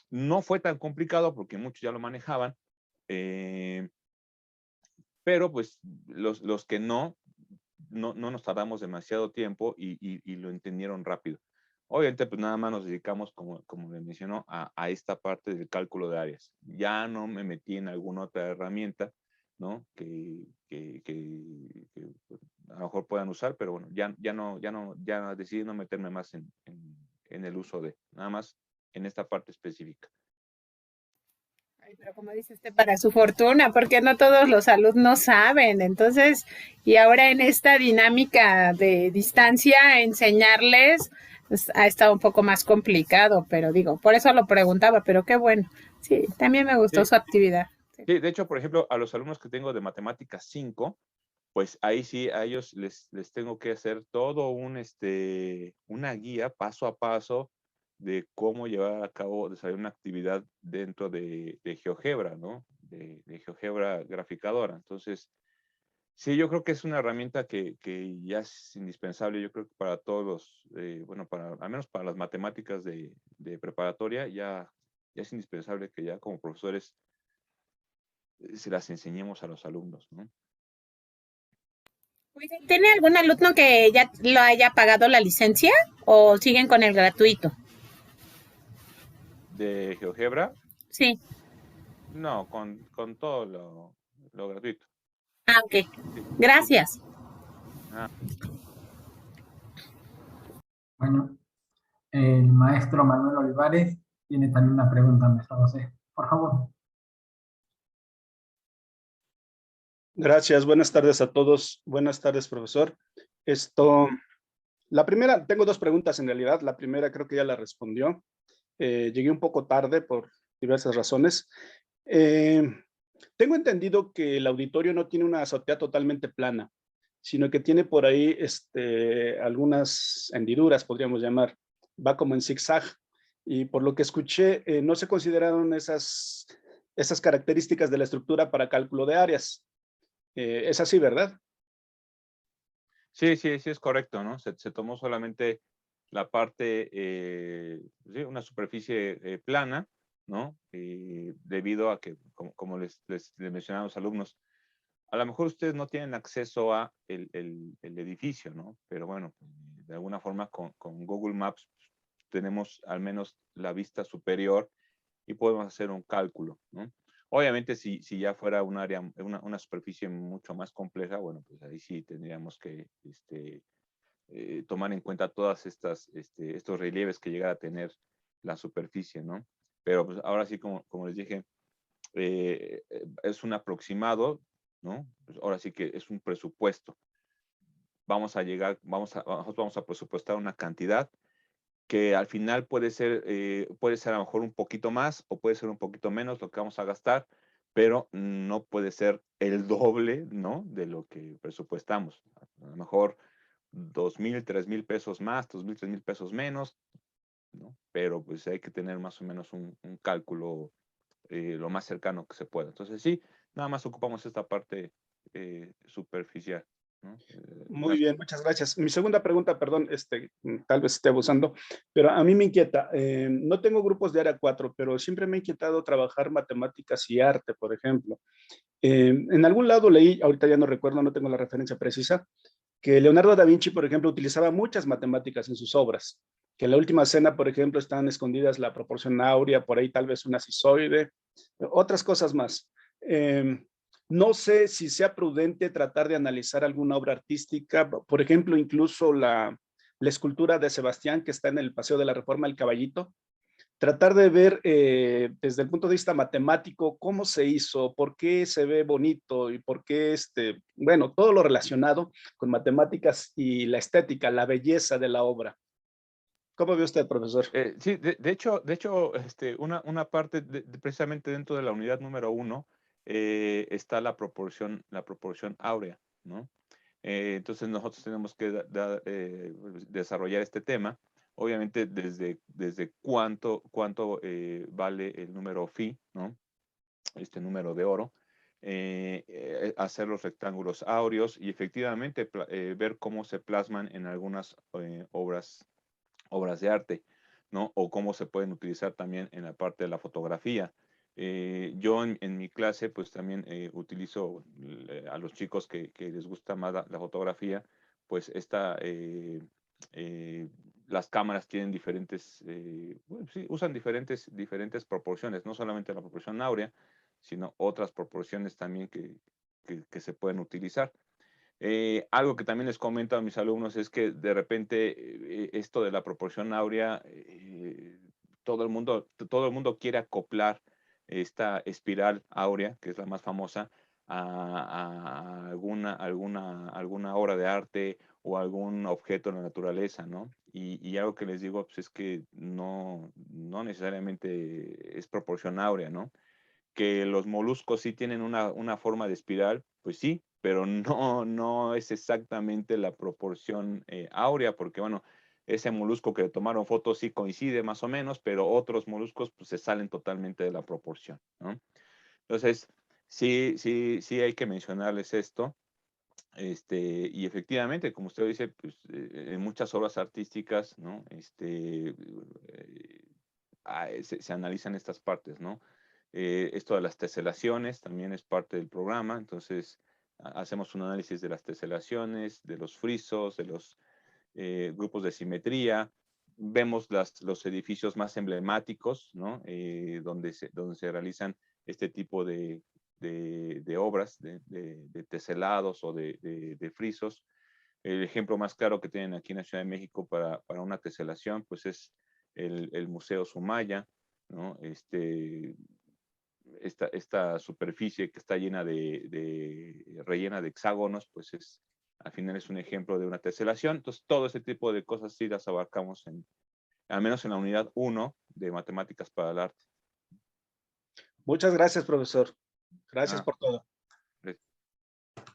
no fue tan complicado porque muchos ya lo manejaban, pero pues los que no nos tardamos demasiado tiempo y lo entendieron rápido. Obviamente, pues nada más nos dedicamos, como le mencionó, a esta parte del cálculo de áreas. Ya no me metí en alguna otra herramienta, ¿no? Que a lo mejor puedan usar, pero bueno, ya decidí no meterme más en el uso de, nada más en esta parte específica. Ay, pero como dice usted, para su fortuna, porque no todos los alumnos saben. Entonces, y ahora en esta dinámica de distancia, enseñarles pues, ha estado un poco más complicado, pero digo, por eso lo preguntaba, pero qué bueno. Sí, también me gustó su actividad. Sí, de hecho, por ejemplo, a los alumnos que tengo de Matemáticas 5, pues ahí sí, a ellos les tengo que hacer todo una guía paso a paso de cómo llevar a cabo, desarrollar una actividad dentro de GeoGebra, ¿no? De GeoGebra graficadora. Entonces, sí, yo creo que es una herramienta que ya es indispensable, yo creo que para todos los, bueno, al menos para las matemáticas de preparatoria, ya es indispensable que ya como profesores se las enseñemos a los alumnos, ¿no? ¿Tiene algún alumno que ya lo haya pagado la licencia o siguen con el gratuito? ¿De GeoGebra? Sí. No, con todo lo gratuito. Ah, ok. Sí. Gracias. Ah. Bueno, el maestro Manuel Olivares tiene también una pregunta, maestro José. Por favor. Gracias, buenas tardes a todos. Buenas tardes, profesor. La primera, tengo dos preguntas en realidad. La primera creo que ya la respondió. Llegué un poco tarde por diversas razones. Eh, Tengo entendido que el auditorio no tiene una azotea totalmente plana, sino que tiene por ahí algunas hendiduras, podríamos llamar. Va como en zigzag. Y por lo que escuché, no se consideraron esas características de la estructura para cálculo de áreas. Es así, ¿verdad? Sí, sí, sí es correcto, ¿no? Se tomó solamente la parte, sí, una superficie plana, ¿no? Debido a que, como les mencionaba a los alumnos, a lo mejor ustedes no tienen acceso a el edificio, ¿no? Pero bueno, de alguna forma con Google Maps tenemos al menos la vista superior y podemos hacer un cálculo, ¿no? Obviamente, si ya fuera un área, una superficie mucho más compleja, bueno, pues ahí sí tendríamos que tomar en cuenta todas estos relieves que llegara a tener la superficie, ¿no? Pero pues ahora sí, como les dije, es un aproximado, ¿no? Pues ahora sí que es un presupuesto. Nosotros vamos a presupuestar una cantidad que al final puede ser a lo mejor un poquito más o puede ser un poquito menos lo que vamos a gastar, pero no puede ser el doble, ¿no? De lo que presupuestamos. A lo mejor 2,000, 3,000 pesos más, 2,000, 3,000 pesos menos, ¿no? Pero pues hay que tener más o menos un cálculo lo más cercano que se pueda. Entonces sí, nada más ocupamos esta parte superficial, ¿no? Muy bien, muchas gracias. Mi segunda pregunta, perdón, tal vez esté abusando, pero a mí me inquieta. No tengo grupos de área 4, pero siempre me ha inquietado trabajar matemáticas y arte, por ejemplo. En algún lado leí, ahorita ya no recuerdo, no tengo la referencia precisa, que Leonardo da Vinci, por ejemplo, utilizaba muchas matemáticas en sus obras, que en la última cena, por ejemplo, están escondidas la proporción áurea, por ahí tal vez una sisoide, otras cosas más. No sé si sea prudente tratar de analizar alguna obra artística, por ejemplo, incluso la escultura de Sebastián que está en el Paseo de la Reforma, el Caballito, tratar de ver desde el punto de vista matemático cómo se hizo, por qué se ve bonito y por qué, bueno, todo lo relacionado con matemáticas y la estética, la belleza de la obra. ¿Cómo ve usted, profesor? Sí, de hecho, una parte precisamente dentro de la unidad número 1 está la proporción áurea, ¿no? Entonces nosotros tenemos que desarrollar este tema, obviamente desde cuánto vale el número phi, ¿no? Este número de oro, hacer los rectángulos áureos y efectivamente ver cómo se plasman en algunas obras de arte, ¿no? O cómo se pueden utilizar también en la parte de la fotografía. Yo en mi clase pues también utilizo a los chicos que les gusta más la fotografía, pues las cámaras tienen diferentes, bueno, sí, usan diferentes proporciones, no solamente la proporción áurea, sino otras proporciones también que se pueden utilizar. Algo que también les comento a mis alumnos es que de repente esto de la proporción áurea, todo el mundo quiere acoplar esta espiral áurea, que es la más famosa, a alguna obra de arte o algún objeto de la naturaleza, ¿no? Y algo que les digo pues, es que no necesariamente es proporción áurea, ¿no? Que los moluscos sí tienen una forma de espiral, pues sí, pero no es exactamente la proporción áurea, porque bueno, ese molusco que le tomaron fotos sí coincide más o menos, pero otros moluscos pues se salen totalmente de la proporción, ¿no? Entonces, sí hay que mencionarles esto. Y efectivamente, como usted dice, pues, en muchas obras artísticas, ¿no? Se analizan estas partes, ¿no? Esto de las teselaciones también es parte del programa, entonces hacemos un análisis de las teselaciones, de los frisos, de los grupos de simetría, vemos los edificios más emblemáticos, ¿no? Donde se realizan este tipo de obras, de teselados o de frisos. El ejemplo más claro que tienen aquí en la Ciudad de México para una teselación, pues es el Museo Sumaya, ¿no? Esta superficie que está rellena de hexágonos, pues es al final es un ejemplo de una teselación. Entonces, todo ese tipo de cosas sí las abarcamos al menos en la unidad 1 de Matemáticas para el Arte. Muchas gracias, profesor. Gracias por todo.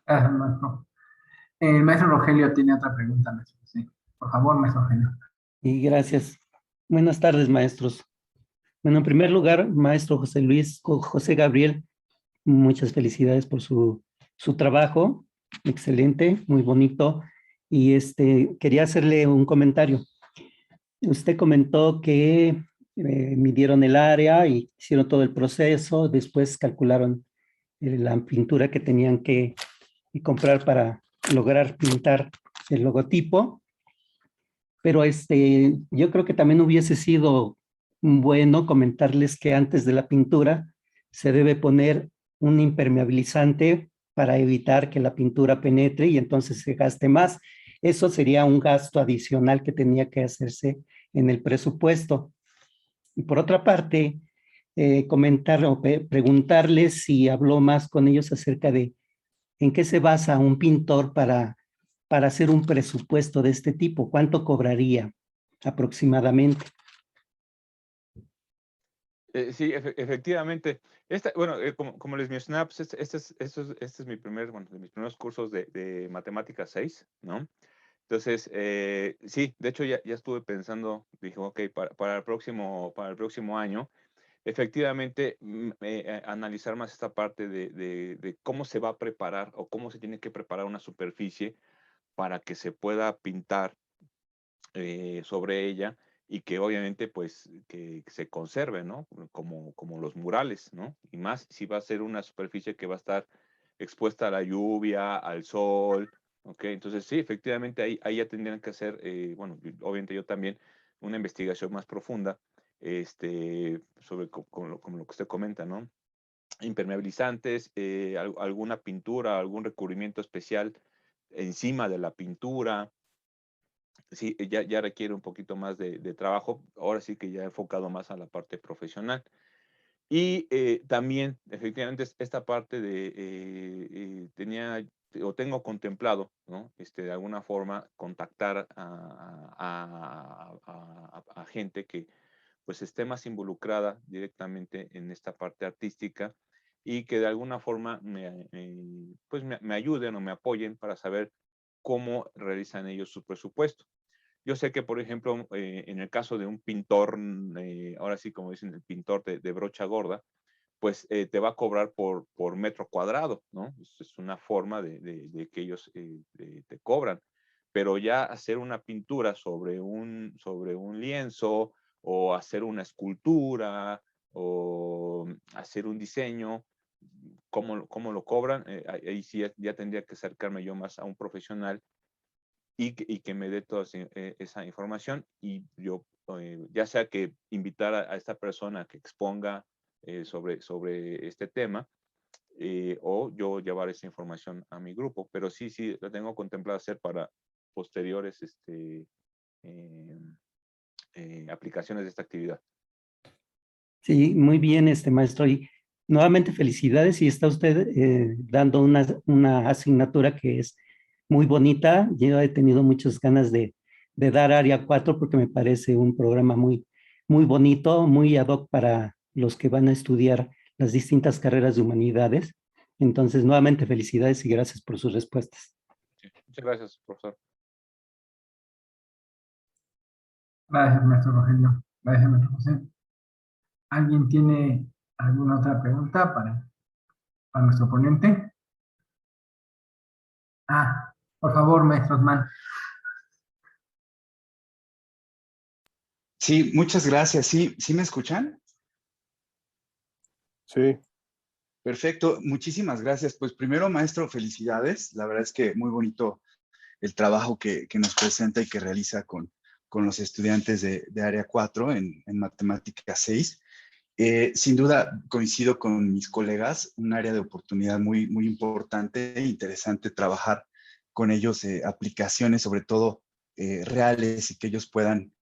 Gracias, maestro. El maestro Rogelio tiene otra pregunta, maestro. Sí. Por favor, maestro Rogelio. Y gracias. Buenas tardes, maestros. Bueno, en primer lugar, maestro José Gabriel, muchas felicidades por su trabajo. Excelente, muy bonito. Y quería hacerle un comentario. Usted comentó que midieron el área y hicieron todo el proceso, después calcularon la pintura que tenían que comprar para lograr pintar el logotipo, pero yo creo que también hubiese sido bueno comentarles que antes de la pintura se debe poner un impermeabilizante para evitar que la pintura penetre y entonces se gaste más. Eso sería un gasto adicional que tenía que hacerse en el presupuesto. Y por otra parte, comentar o preguntarles si habló más con ellos acerca de en qué se basa un pintor para hacer un presupuesto de este tipo. ¿Cuánto cobraría aproximadamente? Sí, efectivamente. Bueno, como les mencionaba, pues este es mi de mis primeros cursos de Matemáticas 6, ¿no? Entonces, sí, de hecho ya estuve pensando, dije, ok, para el próximo año, efectivamente, analizar más esta parte de cómo se va a preparar o cómo se tiene que preparar una superficie para que se pueda pintar sobre ella y que obviamente pues que se conserve, ¿no? Como los murales, ¿no? Y más si va a ser una superficie que va a estar expuesta a la lluvia, al sol, ¿ok? Entonces sí, efectivamente ahí ya tendrían que hacer, bueno, obviamente yo también, una investigación más profunda sobre como lo que usted comenta, ¿no? Impermeabilizantes, alguna pintura, algún recubrimiento especial encima de la pintura. Sí, ya requiere un poquito más de trabajo, ahora sí que ya he enfocado más a la parte profesional. Y también, efectivamente, esta parte tengo contemplado, ¿no? De alguna forma, contactar a gente que pues esté más involucrada directamente en esta parte artística y que de alguna forma pues me ayuden o me apoyen para saber cómo realizan ellos su presupuesto. Yo sé que, por ejemplo, en el caso de un pintor, ahora sí como dicen, el pintor de brocha gorda, pues te va a cobrar por metro cuadrado, ¿no? Es una forma de que ellos te cobran. Pero ya hacer una pintura sobre un lienzo o hacer una escultura o hacer un diseño, ¿cómo lo cobran? Ahí sí ya tendría que acercarme yo más a un profesional y que me dé toda esa información y yo, ya sea que invitar a esta persona a que exponga sobre este tema o yo llevar esa información a mi grupo, pero sí, la tengo contemplado hacer para posteriores aplicaciones de esta actividad. Sí, muy bien, maestro. Y nuevamente felicidades y está usted dando una asignatura que es muy bonita. Yo he tenido muchas ganas de dar Área 4 porque me parece un programa muy, muy bonito, muy ad hoc para los que van a estudiar las distintas carreras de humanidades. Entonces, nuevamente felicidades y gracias por sus respuestas. Sí, muchas gracias, profesor. Gracias, maestro Rogelio. Gracias, maestro José. ¿Alguien tiene alguna otra pregunta para nuestro ponente? Por favor, maestro Osman. Sí, muchas gracias. ¿Sí me escuchan? Sí. Perfecto, muchísimas gracias. Pues primero, maestro, felicidades. La verdad es que muy bonito el trabajo que nos presenta y que realiza con los estudiantes de Área 4 en Matemática 6. Sin duda, coincido con mis colegas, un área de oportunidad muy, muy importante e interesante trabajar con ellos, aplicaciones sobre todo reales y que ellos puedan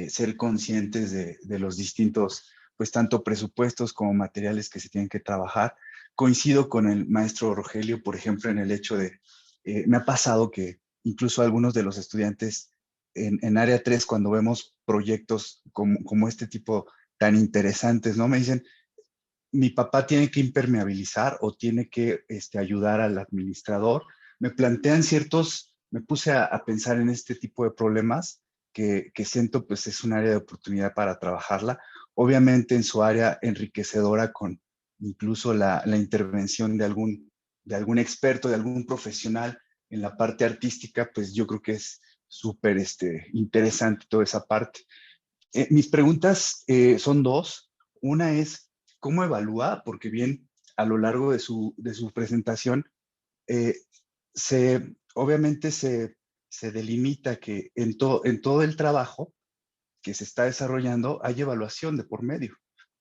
ser conscientes de los distintos, pues tanto presupuestos como materiales que se tienen que trabajar. Coincido con el maestro Rogelio, por ejemplo, en el hecho de me ha pasado que incluso algunos de los estudiantes en área 3, cuando vemos proyectos como este tipo tan interesantes, ¿no? Me dicen, mi papá tiene que impermeabilizar o tiene que ayudar al administrador. Me plantean me puse a pensar en este tipo de problemas que siento pues es un área de oportunidad para trabajarla. Obviamente en su área enriquecedora con incluso la intervención de algún experto, de algún profesional en la parte artística, pues yo creo que es súper interesante toda esa parte. Mis preguntas son dos. Una es, ¿cómo evalúa? Porque bien, a lo largo de su presentación, eh, obviamente se delimita que en todo el trabajo que se está desarrollando hay evaluación de por medio.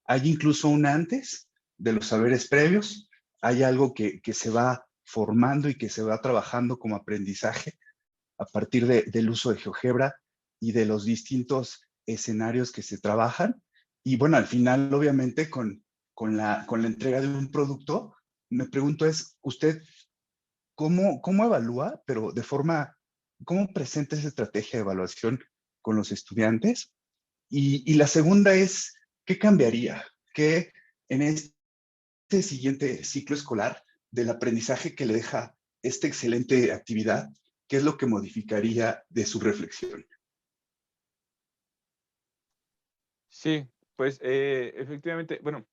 Hay incluso un antes de los saberes previos, hay algo que se va formando y que se va trabajando como aprendizaje a partir del uso de GeoGebra y de los distintos escenarios que se trabajan. Y bueno, al final, obviamente, con la entrega de un producto, me pregunto es, ¿usted cómo evalúa, pero cómo presenta esa estrategia de evaluación con los estudiantes? Y la segunda es, ¿qué cambiaría? ¿Qué en este siguiente ciclo escolar del aprendizaje que le deja esta excelente actividad, qué es lo que modificaría de su reflexión? Sí, pues efectivamente, bueno,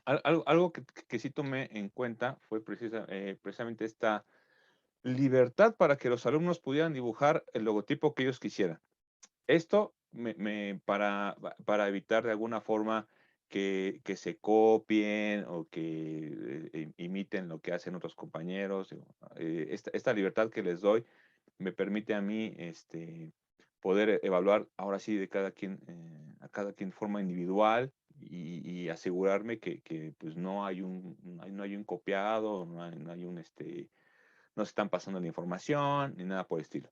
algo que sí tomé en cuenta fue precisamente esta libertad para que los alumnos pudieran dibujar el logotipo que ellos quisieran. Esto para evitar de alguna forma que se copien o que imiten lo que hacen otros compañeros. Esta libertad que les doy me permite a mí poder evaluar ahora sí de a cada quien de forma individual y asegurarme que pues no hay un copiado, no hay no se están pasando la información ni nada por el estilo.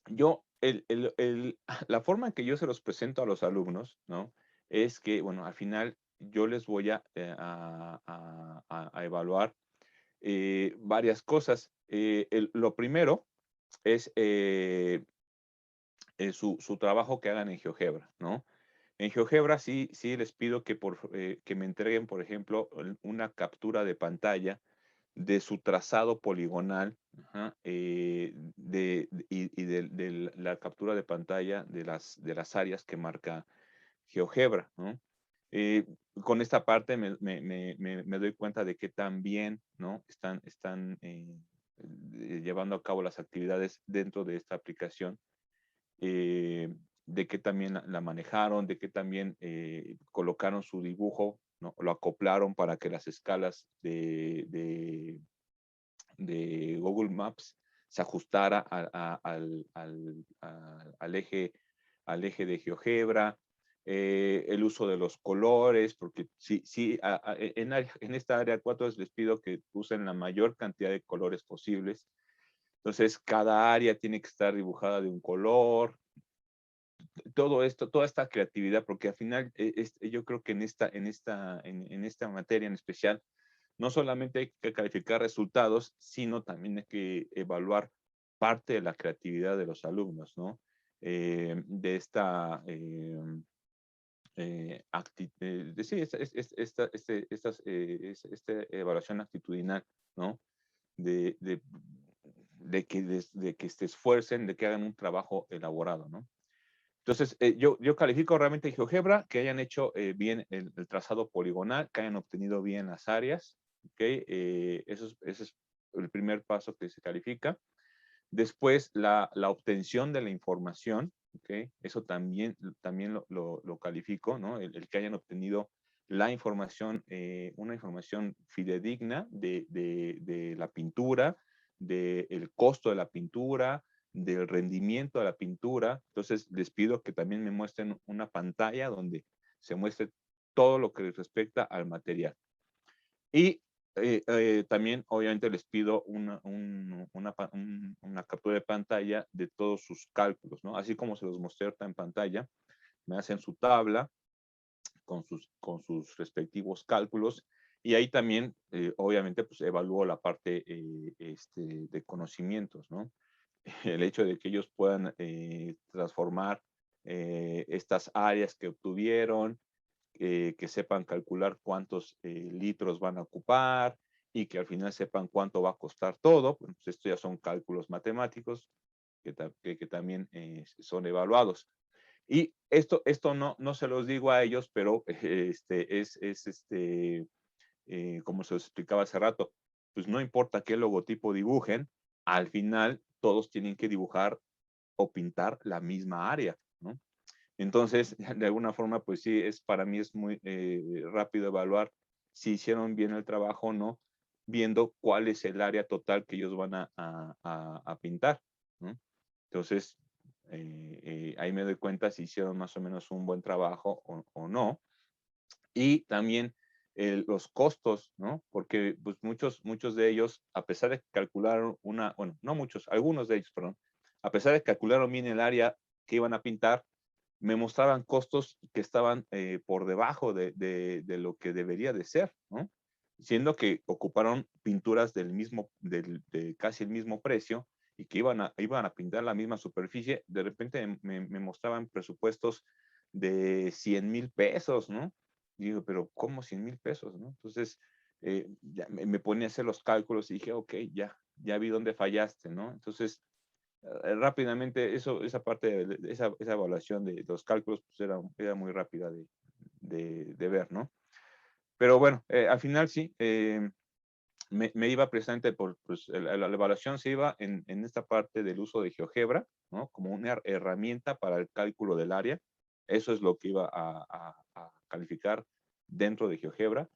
Yo, la forma en que yo se los presento a los alumnos, ¿no? Es que, bueno, al final yo les voy a evaluar varias cosas. Lo primero es su trabajo que hagan en GeoGebra, ¿no? En GeoGebra sí les pido que me entreguen, por ejemplo, una captura de pantalla de su trazado poligonal, ajá, de la captura de pantalla de las áreas que marca GeoGebra, ¿no? Eh, con esta parte me doy cuenta de que también, ¿no? Están llevando a cabo las actividades dentro de esta aplicación, de que también la manejaron, de que también colocaron su dibujo, ¿no? Lo acoplaron para que las escalas de Google Maps se ajustara al eje de GeoGebra, el uso de los colores, porque sí en esta área 4 les pido que usen la mayor cantidad de colores posibles. Entonces, cada área tiene que estar dibujada de un color. Todo esto, toda esta creatividad, porque al final yo creo que en esta materia en especial, no solamente hay que calificar resultados, sino también hay que evaluar parte de la creatividad de los alumnos, ¿no? De esta esta evaluación actitudinal, ¿no? De, de, de que se esfuercen, de que hagan un trabajo elaborado, ¿no? Entonces, yo califico realmente en GeoGebra que hayan hecho bien el trazado poligonal, que hayan obtenido bien las áreas, ¿ok? Ese es el primer paso que se califica. Después, la obtención de la información, ¿ok? Eso también lo califico, ¿no? El que hayan obtenido la información, una información fidedigna de la pintura, del costo de la pintura, del rendimiento de la pintura. Entonces, les pido que también me muestren una pantalla donde se muestre todo lo que respecta al material. Y también, obviamente, les pido una captura de pantalla de todos sus cálculos, ¿no? Así como se los mostré ahorita en pantalla, me hacen su tabla con sus respectivos cálculos Y ahí también, obviamente, pues evalúo la parte de conocimientos, ¿no? El hecho de que ellos puedan transformar estas áreas que obtuvieron, que sepan calcular cuántos litros van a ocupar y que al final sepan cuánto va a costar todo. Pues esto ya son cálculos matemáticos que también son evaluados. Y esto no se los digo a ellos, pero como se los explicaba hace rato, pues no importa qué logotipo dibujen, al final todos tienen que dibujar o pintar la misma área, ¿no? Entonces, de alguna forma, pues sí, para mí es muy rápido evaluar si hicieron bien el trabajo o no, viendo cuál es el área total que ellos van a pintar, ¿no? Entonces, ahí me doy cuenta si hicieron más o menos un buen trabajo o no. Y también los costos, ¿no? Porque pues muchos de ellos, a pesar de que calcularon bueno, no muchos, algunos de ellos, perdón, a pesar de que calcularon bien el área que iban a pintar, me mostraban costos que estaban por debajo de lo que debería de ser, ¿no? Siendo que ocuparon pinturas de casi el mismo precio y que iban a pintar la misma superficie, de repente me mostraban presupuestos de 100,000 pesos, ¿no? Y digo, pero ¿cómo 100,000 pesos, no? Entonces, ya me ponía a hacer los cálculos y dije, ok, ya vi dónde fallaste, ¿no? Entonces, rápidamente, esa parte, esa evaluación de los cálculos, pues era muy rápida de ver, ¿no? Pero bueno, al final sí, me iba precisamente pues la evaluación se iba en esta parte del uso de GeoGebra, ¿no? Como una herramienta para el cálculo del área. Eso es lo que iba a calificar dentro de GeoGebra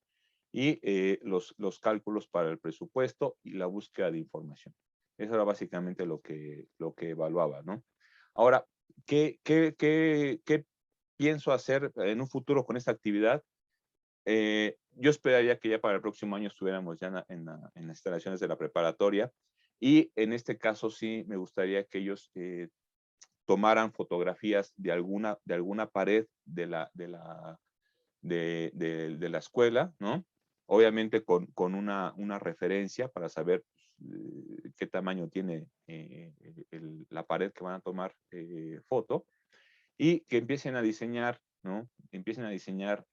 y los cálculos para el presupuesto y la búsqueda de información. Eso era básicamente lo que evaluaba, ¿no? Ahora, ¿qué pienso hacer en un futuro con esta actividad? Yo esperaría que ya para el próximo año estuviéramos ya en las instalaciones de la preparatoria y en este caso sí me gustaría que ellos tomaran fotografías de alguna pared de la escuela, ¿no? Obviamente con una referencia para saber qué tamaño tiene la pared que van a tomar foto y que empiecen a diseñar, ¿no? Empiecen a diseñar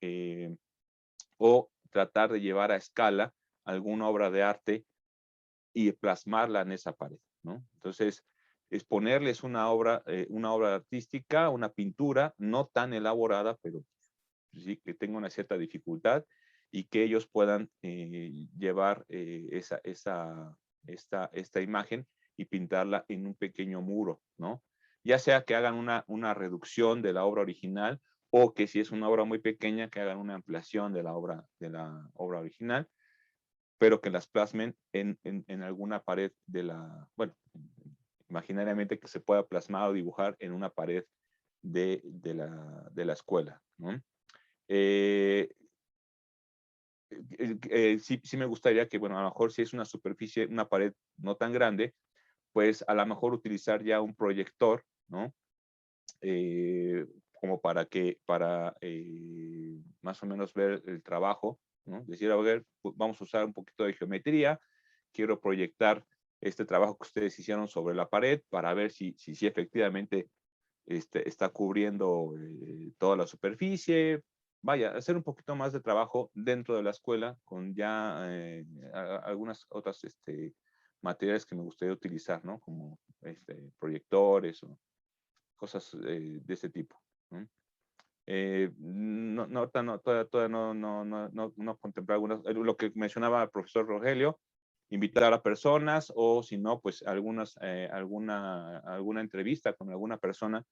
o tratar de llevar a escala alguna obra de arte y plasmarla en esa pared, ¿no? Entonces, exponerles una obra artística, una pintura, no tan elaborada, pero sí que tenga una cierta dificultad y que ellos puedan llevar esta imagen y pintarla en un pequeño muro, ¿no? Ya sea que hagan una reducción de la obra original o que si es una obra muy pequeña, que hagan una ampliación de la obra original, pero que las plasmen en alguna pared bueno, imaginariamente que se pueda plasmar o dibujar en una pared de la escuela, ¿no? Sí me gustaría que, bueno, a lo mejor si es una superficie, una pared no tan grande, pues a lo mejor utilizar ya un proyector, ¿no? Como para más o menos ver el trabajo, ¿no? Decir, a ver, vamos a usar un poquito de geometría, quiero proyectar este trabajo que ustedes hicieron sobre la pared para ver si efectivamente está cubriendo toda la superficie. Vaya, hacer un poquito más de trabajo dentro de la escuela con ya algunas otras materiales que me gustaría utilizar, ¿no? Como proyectores o cosas de ese tipo, ¿no? Todavía no contemplar lo que mencionaba el profesor Rogelio, invitar a personas o si no, pues alguna entrevista con alguna persona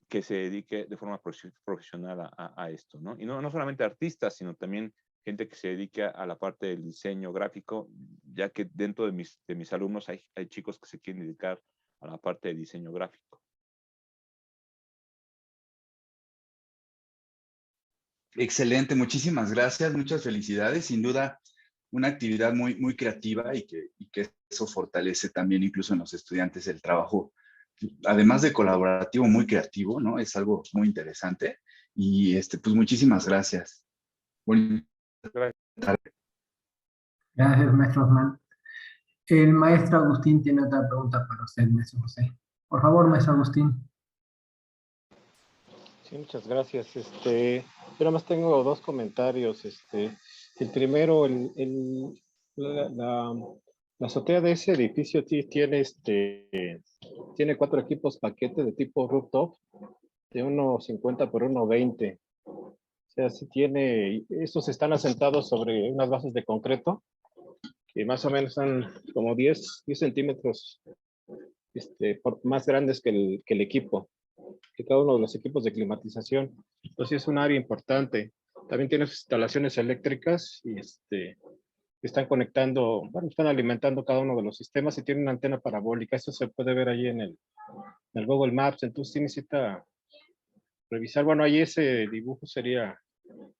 que se dedique de forma profesional a esto, ¿no? Y no solamente artistas, sino también gente que se dedique a la parte del diseño gráfico, ya que dentro de mis alumnos hay chicos que se quieren dedicar a la parte de diseño gráfico. Excelente, muchísimas gracias, muchas felicidades. Sin duda, una actividad muy, muy creativa y que eso fortalece también incluso en los estudiantes el trabajo, además de colaborativo, muy creativo, ¿no? Es algo muy interesante. Y pues muchísimas gracias. Gracias. Gracias, maestro Osman. El maestro Agustín tiene otra pregunta para usted, maestro José. Por favor, maestro Agustín. Sí, muchas gracias. Yo nada más tengo dos comentarios. El primero, la azotea de ese edificio tiene, tiene 4 equipos paquete de tipo rooftop de 1.50 por 1.20. O sea, sí tiene, estos están asentados sobre unas bases de concreto que más o menos son como 10 centímetros más grandes que el equipo, que cada uno de los equipos de climatización. Entonces es un área importante. También tiene sus instalaciones eléctricas y están conectando, bueno, están alimentando cada uno de los sistemas y tiene una antena parabólica. Esto se puede ver ahí en el Google Maps. Entonces sí necesita revisar. Bueno, ahí ese dibujo sería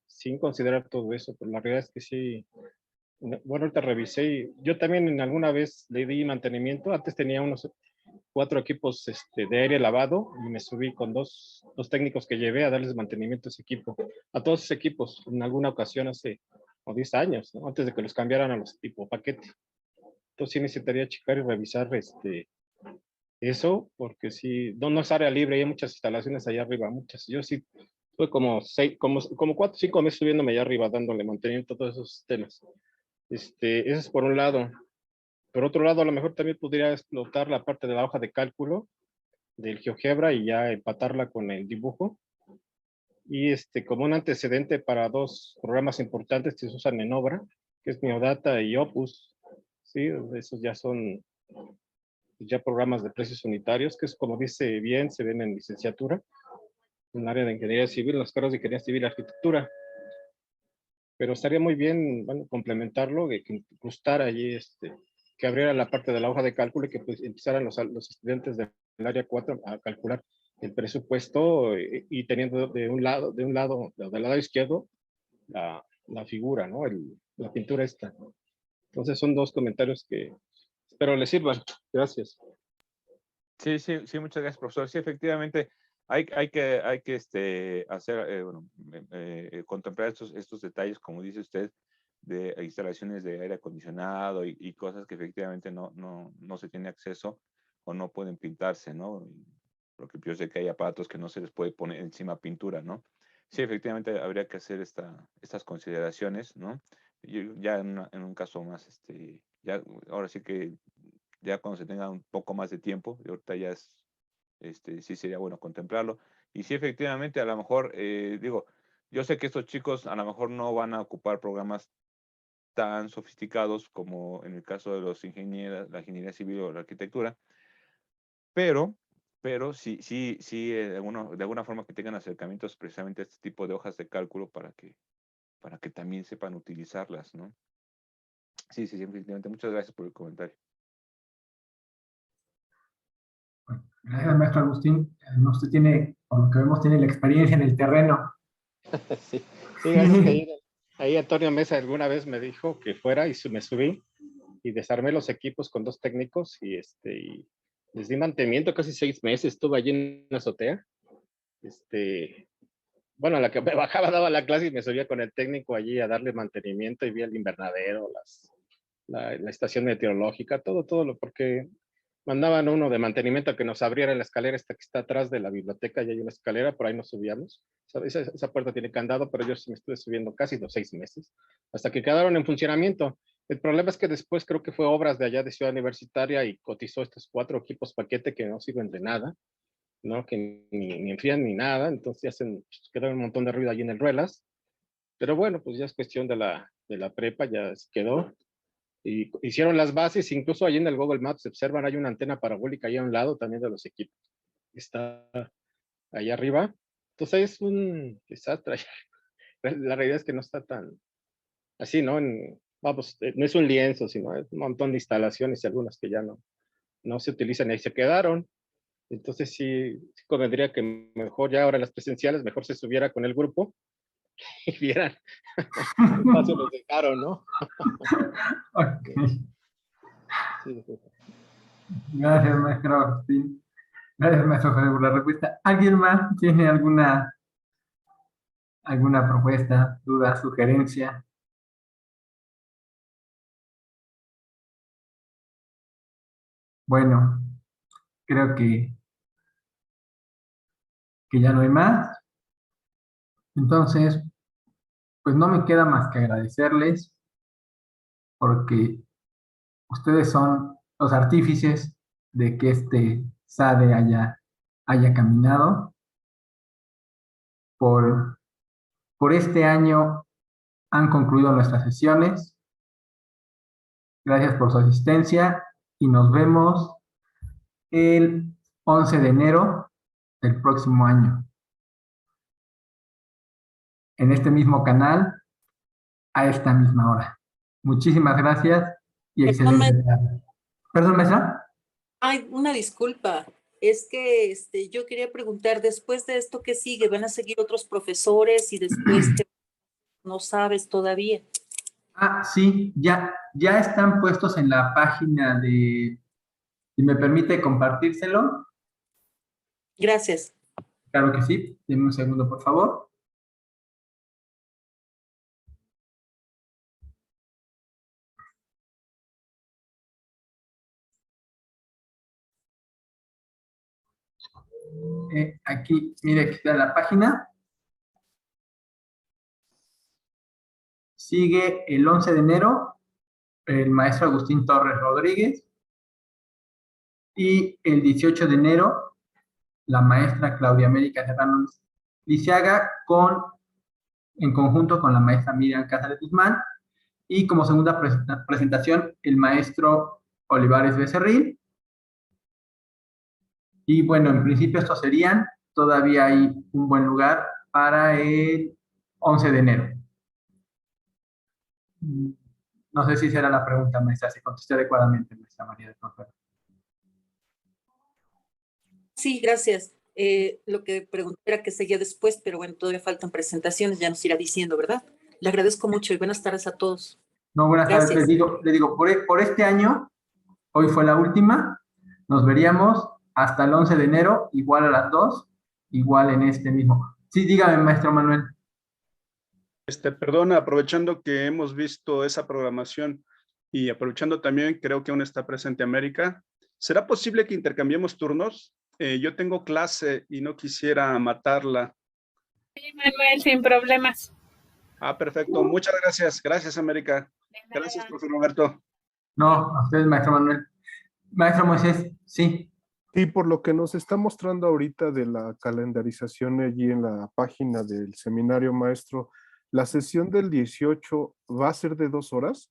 sin considerar todo eso, pero la realidad es que sí. Bueno, ahorita revisé y yo también en alguna vez le di mantenimiento. Antes tenía unos 4 equipos de aire lavado y me subí con dos técnicos que llevé a darles mantenimiento a ese equipo, a todos esos equipos, en alguna ocasión hace 10 años, ¿no? Antes de que los cambiaran a los tipo paquete. Entonces sí necesitaría checar y revisar eso, porque sí, no es área libre, hay muchas instalaciones allá arriba, muchas. Yo sí fue como 4 o 5 meses subiéndome allá arriba, dándole mantenimiento a todos esos sistemas. Eso es por un lado. Por otro lado, a lo mejor también podría explotar la parte de la hoja de cálculo del GeoGebra y ya empatarla con el dibujo. Y como un antecedente para 2 programas importantes que se usan en obra, que es Neodata y Opus. Sí, esos ya son ya programas de precios unitarios, que es como dice bien, se ven en licenciatura, en el área de ingeniería civil, las carreras de ingeniería civil y arquitectura. Pero estaría muy bien, bueno, complementarlo, que incrustar allí, que abriera la parte de la hoja de cálculo y que pues, empezaran los estudiantes del área 4 a calcular el presupuesto y teniendo del lado izquierdo, la figura, ¿no? La pintura esta. Entonces son 2 comentarios que espero les sirvan. Gracias. Sí, muchas gracias, profesor. Sí, efectivamente, hay que hacer, contemplar estos detalles, como dice usted, de instalaciones de aire acondicionado y cosas que efectivamente no se tiene acceso o no pueden pintarse, ¿no? Porque yo sé que hay aparatos que no se les puede poner encima pintura, ¿no? Sí, efectivamente habría que hacer estas consideraciones, ¿no? Ya en un caso más, ya ahora sí que ya cuando se tenga un poco más de tiempo, y ahorita ya sí sería bueno contemplarlo. Y sí, efectivamente, a lo mejor, digo, yo sé que estos chicos a lo mejor no van a ocupar programas tan sofisticados como en el caso de los ingenieros, la ingeniería civil o la arquitectura, pero sí, de alguna forma que tengan acercamientos precisamente a este tipo de hojas de cálculo para que también sepan utilizarlas, ¿no? Sí, efectivamente. Muchas gracias por el comentario. Gracias, maestro Agustín. Usted tiene, por lo que vemos, tiene la experiencia en el terreno. Sí, gracias que ahí Antonio Mesa alguna vez me dijo que fuera y me subí y desarmé los equipos con 2 técnicos y les di mantenimiento casi 6 meses. Estuve allí en la azotea. Bueno, a la que me bajaba daba la clase y me subía con el técnico allí a darle mantenimiento y vi el invernadero, la estación meteorológica, todo porque mandaban uno de mantenimiento que nos abriera la escalera esta que está atrás de la biblioteca y hay una escalera, por ahí nos subíamos. Esa puerta tiene candado, pero yo sí me estuve subiendo casi los 6 meses, hasta que quedaron en funcionamiento. El problema es que después creo que fue obras de allá de Ciudad Universitaria y cotizó estos 4 equipos paquete que no sirven de nada, ¿no? Que ni enfrían ni nada, entonces quedaron un montón de ruido allí en el Ruelas. Pero bueno, pues ya es cuestión de la prepa, ya se quedó. Y hicieron las bases, incluso ahí en el Google Maps se observan, hay una antena parabólica ahí a un lado también de los equipos. Está ahí arriba. Entonces es un desastre. La realidad es que no está tan así, ¿no? Vamos, no es un lienzo, sino es un montón de instalaciones y algunas que ya no se utilizan y ahí se quedaron. Entonces sí convendría que mejor ya ahora las presenciales, mejor se subiera con el grupo y vieran qué espacio les dejaron, ¿no? Okay. Sí. Gracias, maestro Agustín. Gracias, maestro José, por la respuesta. ¿Alguien más tiene alguna propuesta, duda, sugerencia? Bueno, creo que ya no hay más. Entonces, pues no me queda más que agradecerles porque ustedes son los artífices de que este SADE haya caminado. Por este año han concluido nuestras sesiones. Gracias por su asistencia y nos vemos el 11 de enero del próximo año en este mismo canal a esta misma hora. Muchísimas gracias y Perdón, excelente tarde. ¿Perdón, maestra? ay, una disculpa. Es que yo quería preguntar, después de esto, ¿qué sigue? ¿Van a seguir otros profesores y después que no sabes todavía? Ah, sí, ya están puestos en la página de, si me permite compartírselo. Gracias. Claro que sí, denme un segundo, por favor. Aquí, mire, aquí está la página. Sigue el 11 de enero el maestro Agustín Torres Rodríguez y el 18 de enero la maestra Claudia América Serrano Lisiaga en conjunto con la maestra Miriam Cáceres Guzmán y como segunda presentación el maestro Olivares Becerril. Y bueno, en principio estos serían, todavía hay un buen lugar para el 11 de enero. No sé si será la pregunta, maestra, si contesté adecuadamente, maestra María de Consuelo. Sí, gracias. Lo que pregunté era qué seguía después, pero bueno, todavía faltan presentaciones, ya nos irá diciendo, ¿verdad? Le agradezco mucho y buenas tardes a todos. No, buenas tardes. Gracias. Les digo, por este año, hoy fue la última, nos veríamos hasta el 11 de enero, igual a las 2, igual en este mismo. Sí, dígame, maestro Manuel. Perdona, aprovechando que hemos visto esa programación y aprovechando también, creo que aún está presente América, ¿será posible que intercambiemos turnos? Yo tengo clase y no quisiera matarla. Sí, Manuel, sin problemas. Ah, perfecto. Muchas gracias. Gracias, América. Gracias, profesor Roberto. No, a ustedes, maestro Manuel. Maestro Moisés, sí. Y por lo que nos está mostrando ahorita de la calendarización allí en la página del seminario, maestro, ¿la sesión del 18 va a ser de 2 horas?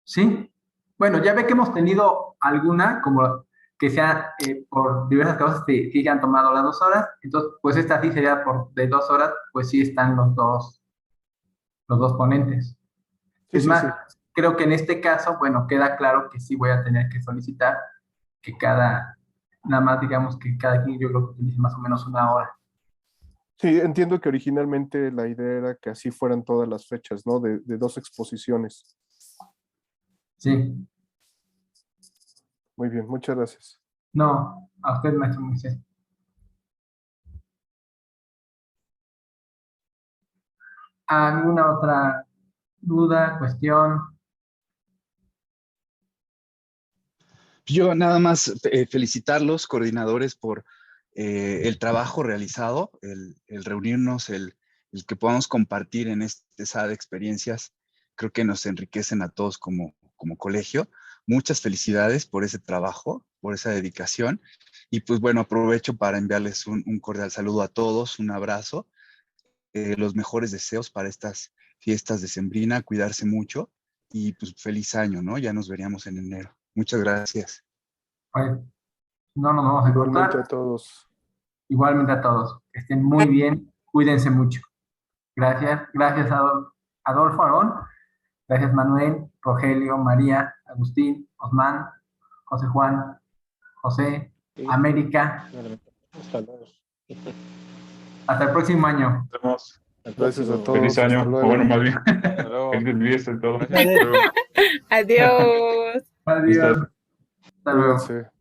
Sí. Bueno, ya ve que hemos tenido alguna, como que sea por diversas causas que sí han tomado las 2 horas. Entonces, pues esta sí sería de 2 horas, pues sí están los dos ponentes. Sí, Es sí, más, sí. creo que en este caso, bueno, queda claro que sí voy a tener que solicitar que nada más digamos que cada quien yo creo que utilice más o menos 1 hora. Sí, entiendo que originalmente la idea era que así fueran todas las fechas, ¿no? De 2 exposiciones. Sí. Muy bien, muchas gracias. No, a usted, maestro Moisés. ¿Alguna otra duda, cuestión? Yo nada más felicitarlos, coordinadores, por el trabajo realizado, el reunirnos, el que podamos compartir en este SAD de experiencias, creo que nos enriquecen a todos como colegio. Muchas felicidades por ese trabajo, por esa dedicación. Y pues bueno, aprovecho para enviarles un cordial saludo a todos, un abrazo, los mejores deseos para estas fiestas de Sembrina, cuidarse mucho y pues feliz año, ¿no? Ya nos veríamos en enero. Muchas gracias. Pues, no nos vamos a Igualmente cortar. a todos. Igualmente a todos. Que estén muy bien. Cuídense mucho. Gracias. Gracias, Adolfo, Aarón. Gracias, Manuel, Rogelio, María, Agustín, Osman, José Juan, José, Sí. América. Hasta luego. Hasta el próximo año. Nos vemos. Gracias a todos. Feliz año. Hasta O luego. bueno, más bien. Hasta luego. Feliz fiesta y todo. Gracias. Adiós. Adiós. Hasta luego. Cuídense.